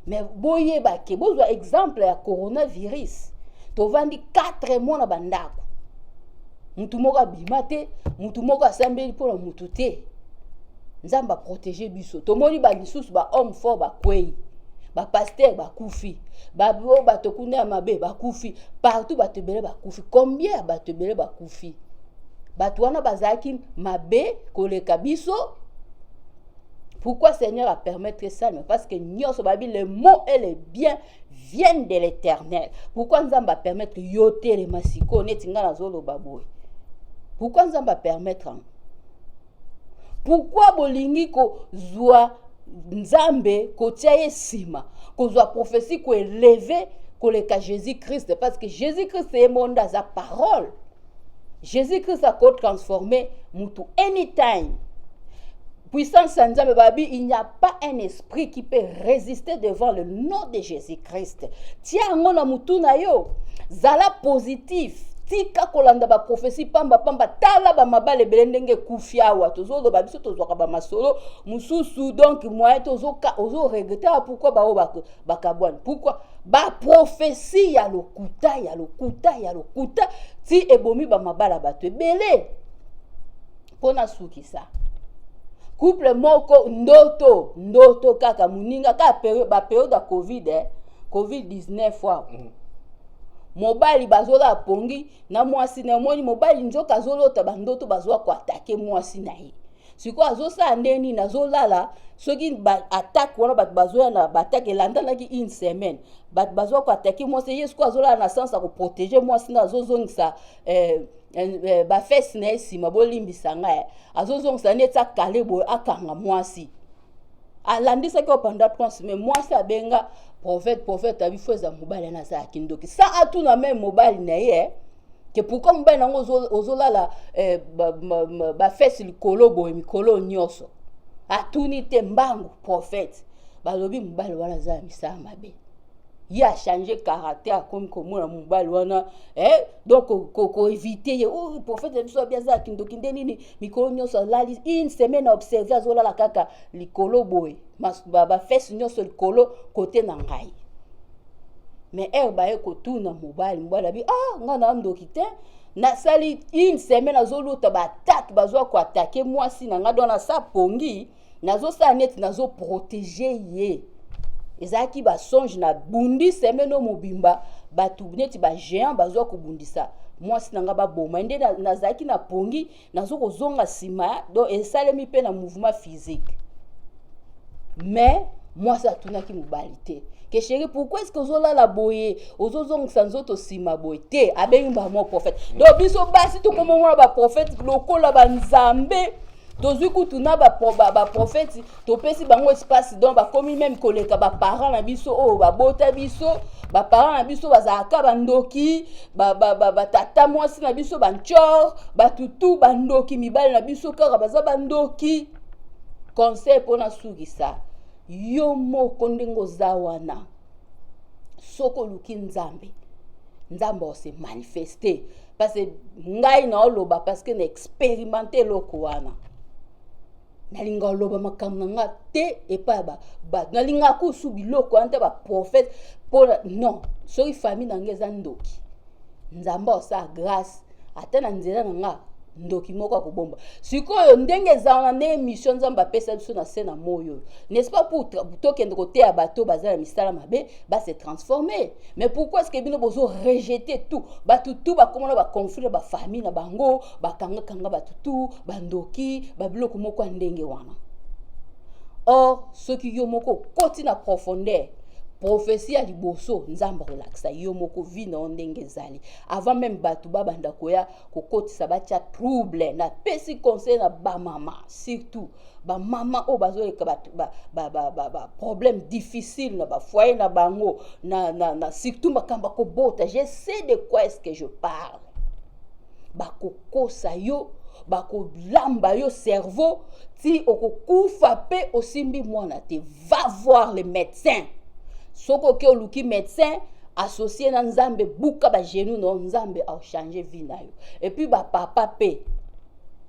Mais boye ba ke bozwa exemple ya coronavirus to vandi 4 mois na bandako mutu moko bimate mutu moko asambeli pona mutu te nzamba protéger biso to moni ba lisusu ba homme fort ba kwei ba pasteur ba kufi ba bo ba tokuna mabe ba kufi partout ba tebele ba kufi combien ba tebele ba kufi ba tuana bazaki mabe koleka biso. Pourquoi Seigneur a permis ça? Mais parce que le mot et le bien viennent de l'Éternel. Pourquoi nous allons permettre yoter les masiko netinga zolo baboy? Pourquoi nous allons permettre? Pourquoi bolingi ko zwa nzambe ko tiaye sima ko zwa prophétie ko élevé ko le ka Jésus-Christ parce que Jésus-Christ est monde sa parole. Jésus-Christ a transformé mutu anytime. Puissance Nzambe babi, il n'y a pas un esprit qui peut résister devant le nom de Jésus-Christ. Tiens ngona mutu na yo, zala positif. Tika kolanda ba prophétie pamba tala ba mabale belendenge kufiawa tozo ba biso tozo ka ba masolo mususu donc moi tozo regretter pourquoi ba bakabwan pourquoi ba prophétie ya lokuta ti ebomi ba mabala bato ebele pona suki sa couple moko ndoto kaka muninga ka période ya COVID-19 wa mobali bazola pongi na mwasi na moni mobali nzoka zolota bandoto bazwa ko attaquer mwasi na ye siko azosa ndeni nazolala soki ba attaque wana bat bazwa na attaque landa ki une semaine bat bazwa ko attaquer mwasi ye siko azola na sens ko protéger mwasi na zozongisa ba fesse na sima bolimbisa nga azozongisa neta kalebo akanga mwasi alandisa ko pendant 3 semaines mwasi abenga prophète abi feza mobali na za kindoki sa atuna même mobali na ye que pourquoi mobali nango ozolala ba fesse likolo boye mikolo nyoso atuni te mbangu prophète balobi mobali wana za misala mabe il a changé caractère comme comment mobali wana donc ko éviter ye prophète biso bien za kindoki ndenini mikolo nyoso lali une semaine observer azolala kaka likolo boye ba fesse nyoso likolo côté na ngai mais ba ko tuna mobali abi nga na ndoki te na sali une semaine azoluta ba attaque bazwa ko attaquer mwasi na nga dona sa pongi nazo sa net nazo protéger ye ezaki ba songe na bundi semaine mobimba batu neti ba géant bazwa ko bundisa mwasi na nga ba boma nde nazaki na pongi nazo ko zonga sima donc esalemi pe na mouvement physique. Mais moi ça tunaki mobali te que chérie pourquoi est-ce que ozola la boye ozozong sanzoto sima boye te abengi ba mo prophète donc biso basi to comme moi ba prophète lokola ba nzambe tozui kutuna ba prophète to pesi bango espace donc ba komi même koleka ba parents na biso ba bota biso ba parents na biso bazaka bandoki ba tata mwasi na biso banchor ba tutu bandoki mibali na biso kaka baza bandoki. Conseil pour na sugisa yo moko ndengo zawana soko luki nzambe se manifester parce que ngai na oloba parce que na expérimenter loko wana nalinga oloba makamna nga te epa ba nalinga ku subi loko ante ba prophète pour non soki famille na ngeza ndoki nzamba sa grâce atana nzela nga ndoki moko akobomba sikoyo ndenge zawana ne mission nzamba pesa biso na sena moyo n'est-ce pas pour tokende kote ya bato bazala misala mabe ba se transformer mais pourquoi est-ce que bino bozo rejeter tout batu tout ba komona ba conflit ba famille na bango ba kanga batu tout bandoki ba biloko moko ndenge wana or ce qui yo moko koti na profondeur prophétie à liboso nzamba relaxa yo moko vina ondenge zali avant même batu babanda koya kokotisa batia trouble na pesi conseil na ba mama surtout ba mama o bazoleka ba problème difficile na ba foyer na bango na surtout makamba ko bota je sais de quoi est-ce que je parle ba kokosa yo ba ko lamba yo cerveau ti okokufa pe osimbi mwana te va voir le médecin. Soko ke oluki médecin associé na nzambe buka ba genou no nzambe a changer vie na yo et puis ba papa pe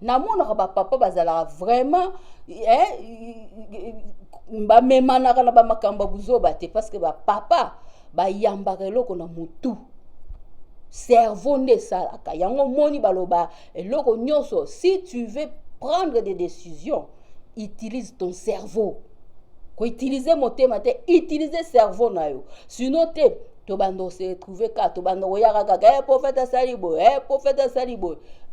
na mona ba papa bazala vraiment ba memana kana ba makamba buzoba te parce que ba papa ba yambaka eloko na mutu cerveau nde salaka yango moni baloba eloko nyonso si tu veux prendre des décisions utilise ton cerveau. Ko utiliser motema te utiliser cerveau na yo sinon te to bando se trouver ka to bando oyaka kaka prophète salibo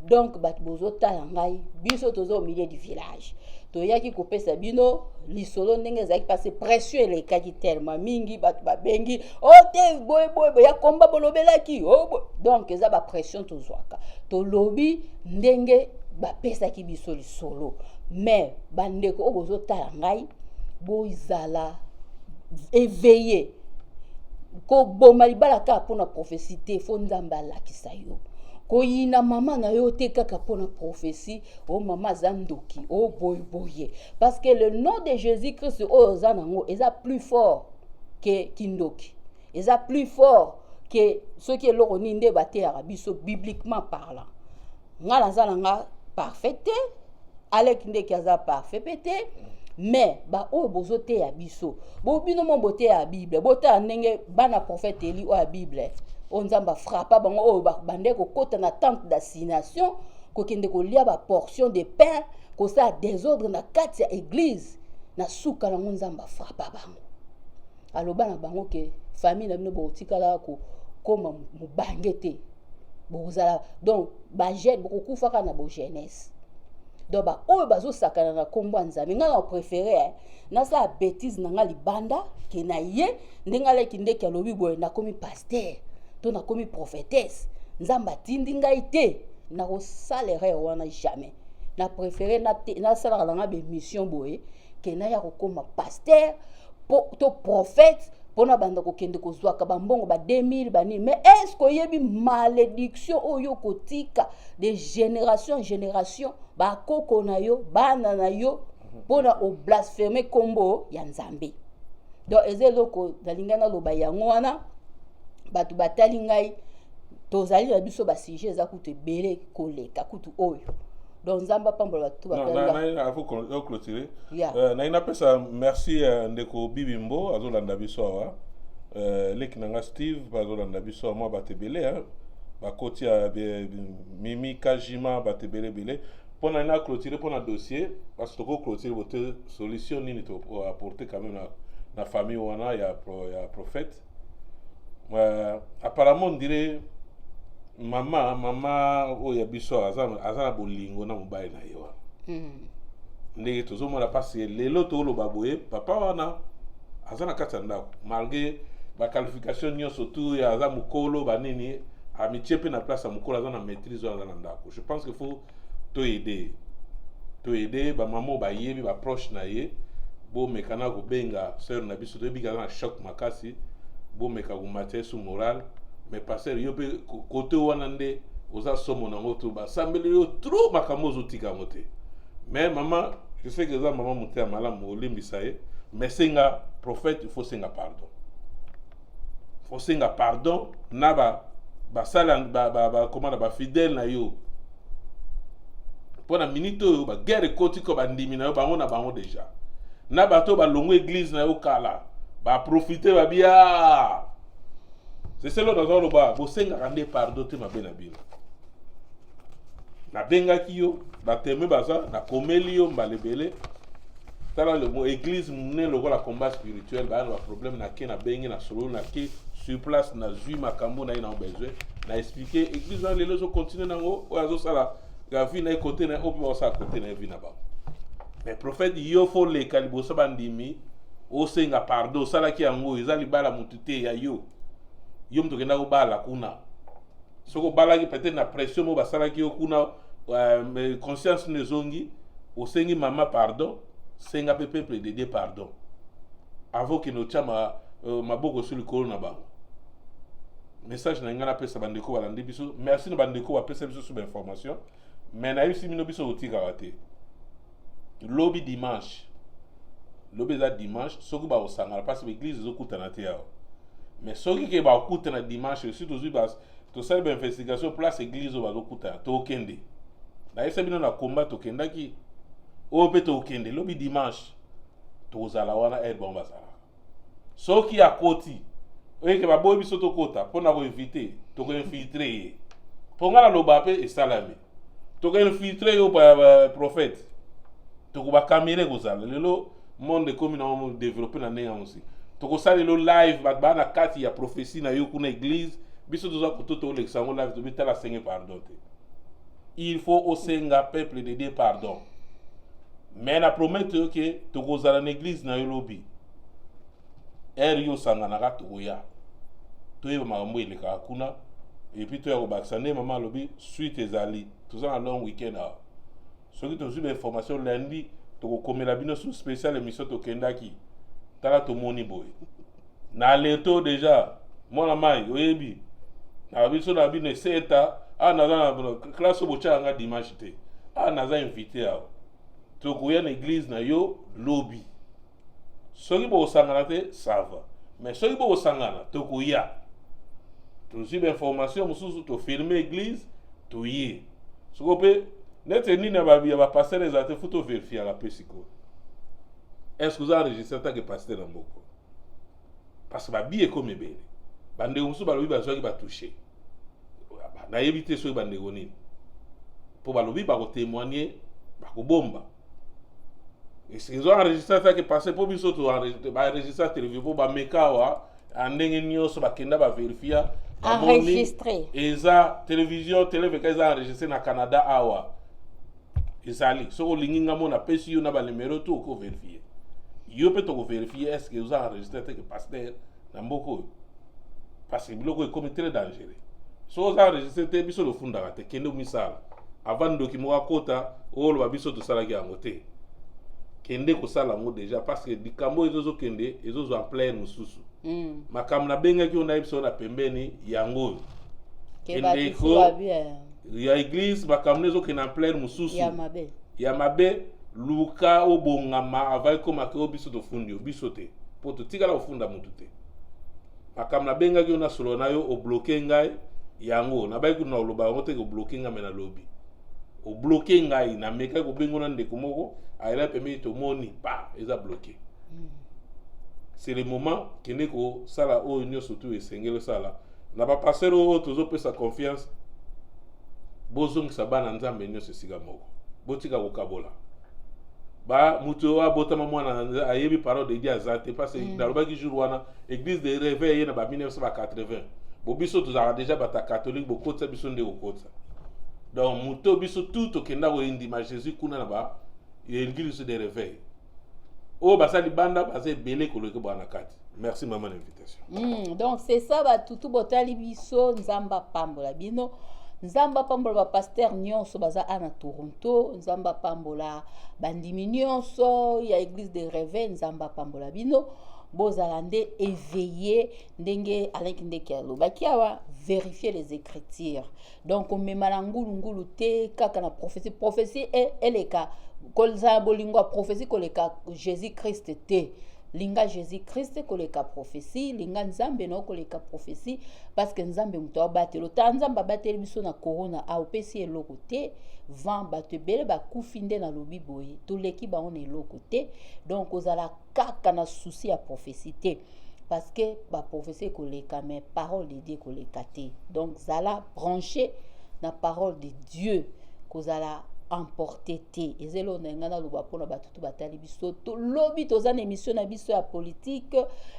donc bat bozo tala ngai biso tozo au milieu du village to yaki ko pesa bino lisolo ndenge zaki passer pression le kaki tellement mingi bat ba bengi te boy ya komba bolobelaki donc eza ba pression to zwaka to lobi ndenge ba pesa ki biso lisolo mais bandeko o bozo tala ngai boizala éveillé ko boma libala ka pona prophétie te fo nzamba lakisa yo koyina mama na yo te kaka pona prophétie o mama zandoki o boye parce que le nom de Jésus-Christ o zanango eza plus fort que kindoki eza plus fort que ce qui est le ninde baté arabiso bibliquement parlant ngala zananga parfait avec ndeki aza parfait pété mais ba o bozo te ya biso bo bino mo bote ya Bible bota ndenge bana prophète eli o ya Bible on nzamba frappa bango o bande ko kota na tente d'assignation ko kende ko lia ba portion de pain ko sa désordre na kati ya église na suka na nzamba frappa bango aloba na bango ke famille na bino bo tikala ko koma mubangete bozala donc ba jeune boko kufaka na bo jeunesse donc ba oyo bazo sakana na kombo nzambe nga na préféré na sa bêtise na nga libanda ke na ye ndenga leki ndeki alobi boye na komi pasteur to na komi prophétesse nzamba tindi ngai te na ko salere wana jamais na préféré na sala la nga be mission boye ke na ya ko koma pasteur to prophète pona banda ko kende ko zwaka bambongo ba 2000 bani mais est-ce que yebi malédiction oyo kotika de génération en génération ba koko na yo bana na yo pona o blasphémer kombo ya nzambe donc ezeloko dalingana loba yango wana batu batali ngai tozali na biso ba sujet za kutu ebele koleka kutu oyo donc nzamba pambola batu batali na faut clôturer na ina pesa merci ndeko bibimbo azolanda biso awa leki nanga Steve bazolanda biso moi batebele bakoti ya Mimi Kajima batebele bele pona na clôturer pona dossier parce que clôturer votre solution nini to apporter quand même na famille wana ya prophète. Apparemment on dirait mama oya biso azana bolingo na mobile na yo ndenge tozomona pasi lelo toloba boye papa wana azana kati ndako malgré ba qualification nyonso tout ya aza mukolo banini amitié pe na place ya mukolo azana maîtrise azana ndako. Je pense qu'il faut to aider ba maman ba yebi ba proche na ye bo mekana ko benga sœur na biso to biga na choc makasi bo meka ko mater sous moral mais passer yo pe côté wana nde oza somo na ngoto ba sambeli yo trop makamozo tika mote mais maman je sais que ça maman monter malamu olimbisa ye mais senga prophète il faut senga pardon. Faut senga pardon na ba sala ba comment ba fidèle na yo pona minute yo ba guerre koti ko ba ndimi na yo bango na bango déjà na bato ba longo église na yo kala ba profiter ba bia. C'est cela dans le bas, vous savez que pardon te mabé na bino. Na benga kiyo, ba teme baza, na komeli yo mbalebele. Tala le mot église mune le la combat spirituel, ba na problème na ke na bengi na solo na ke sur place na zui makambo na ina besoin. Na expliquer église na lelo zo continuer nango, o azo sala ga vi na côté na opi ba sa côté na vi na ba. Mais prophète yo fo le kalibo sa bandimi, o senga pardon sala ki yango ezali bala mutute ya yo. Yom to kenda ko bala kuna soko bala ki peut-être na pression mo basala ki yo kuna conscience ne zongi o sengi mama pardon senga peuple de pardon avant que no chama maboko sur le corona ba message na ngana pesa bandeko balandi biso merci na bandeko ba pesa biso sur information mais na yusi mino biso otika wate lobby dimanche soko ba osanga parce que l'église ezokutana te yao. Mais ce qui est beaucoup de dimanche, surtout to serve investigation place église au bazokuta to okende. Na yesa bino na combat to kenda ki o pe to okende lobi dimanche to zala wana bomba sala. So ki akoti oye ke baboy biso to kota pona ko inviter to ko infiltrer. Ponga la loba pe esalami. To ko infiltrer yo pa prophète. To ko ba kamere ko zala lelo monde comme na développer na nenga aussi. Toko sali lo live ba na kati ya prophétie na yo kuna église biso toza kototo o l'exango live to bitala senge pardon. Il faut au senga peuple de Dieu pardon. Mais na promettre que toko zala na église na yo lobi. Yo sanga na ka to ya. To yeba makambo eleka kuna et puis to ya ko baksane mama lobi suite ezali. Toza na long weekend a. Soki to zuba information lundi toko komela bino sous spécial émission to kendaki. Tala to moni boy na leto déjà mona mai oyebi na biso na bino seta ah naza classe bocha nga dimanche te ah naza invité awa tokoya na église na yo lobby soki bokosangana te ça va mais soki bokosangana tokoya tozwi bainformation mosusu tofilme église toye soko mpe neti nini ya bapaster eza te fu toverifiaka mpe sikoyo est ce que oza enregistre atake paster na mboko parce que babi ekomi ebele bandeko mosusu balobi bazwaki batouche nayebi te soki bandeko nini mpo balobi bakotémoigne bakobomba ezo enregistre atake paster mpo biso baenregistre télévision mpo bameka awa ndenge nyonso bakenda baverifia enregistré eza télévision televeka eza enregistré na Canada awa ezali soko olingi nga mona pesi yo na balemero to okoverifie yo mpe tokoverifie est ce que oza enregistré te ke paster na mboka oyo parce que biloko ekomi très dangereux so oza enregistré te biso lofundaka te kende omisala avant ndoki moko akota oloba biso tosalaki yango te kende kosala yango déjà parce que likambo ezozokende ezozwa en plein mosusu makambo nabengaki yo nayebi so na pembeni yango oyo kendeko ya église makambo ezokende en plein mosusu ya mabe luka obongama avai komaka oyo biso tofundi yo biso te mpo totikala kofunda motu te makambo nabengaki yo na solo na yo obloke ngai yango nabai kuna oloba yango te obloke ngai me na lobi obloke ngai namekaki kobengo na ndeko moko ayela pembeni tomoni pa eza bloqué c'est le moment kende kosala oyo nyonso tu esengeli osala na bapaster oyo tozopesa confiance bozongisa bana nzambe nyonso esika moko botika kokabola mutu oyo abotama mwana ayebi parole de Dieu aza te parce que nalobaki jour wana église de réveil ye na ba 1980 bobiso tozalaka déjà bata catholique bokotisa biso nde kokotisa donc mutu biso tout tokenda koyindima Jésus kuna na ba église de réveil oyo basali banda baza ebele koleki bwana kati. Merci maman l'invitation. Donc c'est ça batutu botali biso nzamba pambola bino nzamba pambola ba pasteur nyonso baza ana Toronto nzamba pambola bandimi nyonso ya église de réveil nzamba pambola bino bozala nde éveillé ndenge alankindeki alobaki awa vérifier les écritures donc omema na ngulu te kaka na prophétie eleka kolza bolingo prophétie koleka Jésus Christ te linga Jésus Christ koleka prophétie linga nzambe no koleka prophétie parce que nzambe muto abatelo ta nzamba bateli biso na corona a opesi eloko te vent batebele bakufi nde na lobi boye toleki bango na eloko te donc ozala kaka na souci ya prophétie te parce que ba prophétie koleka mais parole de Dieu koleka te donc zala branché na parole de Dieu kozala emporté te ezelo na ngana loba pona batutu batali biso to lobi toza na émission na biso ya politique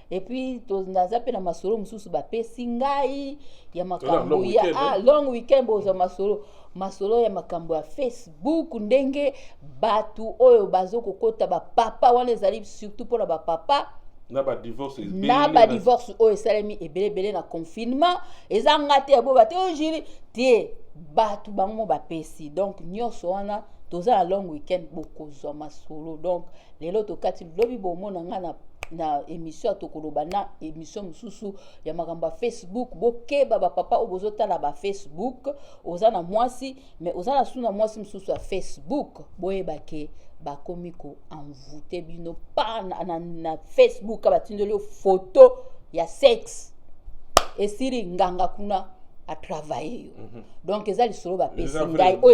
et puis to naza pe na masolo mususu ba pesi ngai ya makambo ya long weekend boza masolo ya makambo ya Facebook ndenge batu oyo bazoko kota ba papa wana ezali surtout pona ba papa na ba divorce oyo esalemi ebele na confinement ezanga te abo bate ojiri te batu bango bapesi donc nyonso wana toza na long weekend bokozwa masolo donc lelo tokati lobi bomona nga na émission tokoloba na émission mususu ya makambo ya Facebook bokeba ba papa obozotala ba Facebook oza na mwasi mais oza na suna mwasi mususu ya Facebook boyebake bakomi ko envoûter bino pa na Facebook batindeli photo ya sexe esiri nganga kuna a travailler donc eza lisolo ba pesi ngai o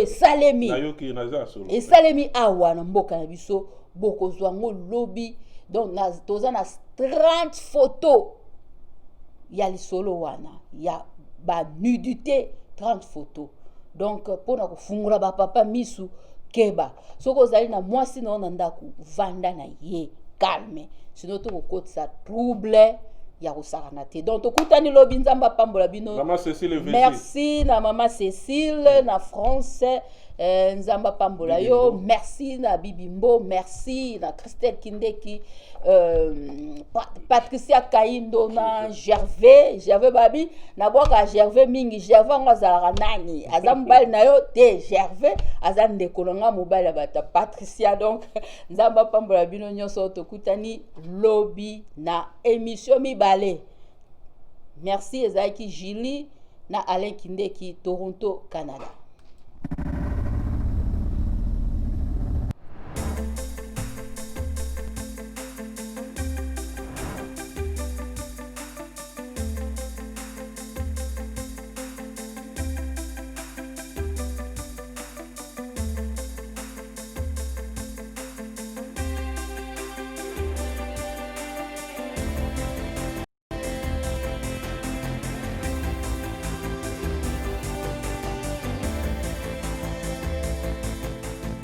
esalemi awa na mboka na biso bokozwa ngo lobi donc toza na 30 photos ya lisolo wana ya ba nudité 30 photos donc pona kufungula ba papa misu keba soko ozali na mwasi na ona ndaku vanda na ye calme sinon to kokotisa trouble ya kosakana te donc tokutani lobi nzamba pambola bino Maman Cécile merci na maman Cécile na France nzamba pambola yo merci na Bibimbo merci na Christelle Kindeki Patricia Kaindo na Gervais babi na boka Gervais mingi Gervais ngazala nani azambali na yo te Gervais azande kolonga mobile bata Patricia donc nzamba pambola bino nyonso tokutani lobi na émission mibale merci ezaki Julie na Alain Kindeki, Toronto, Canada.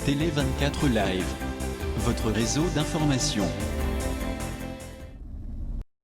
Télé 24 Live, votre réseau d'information.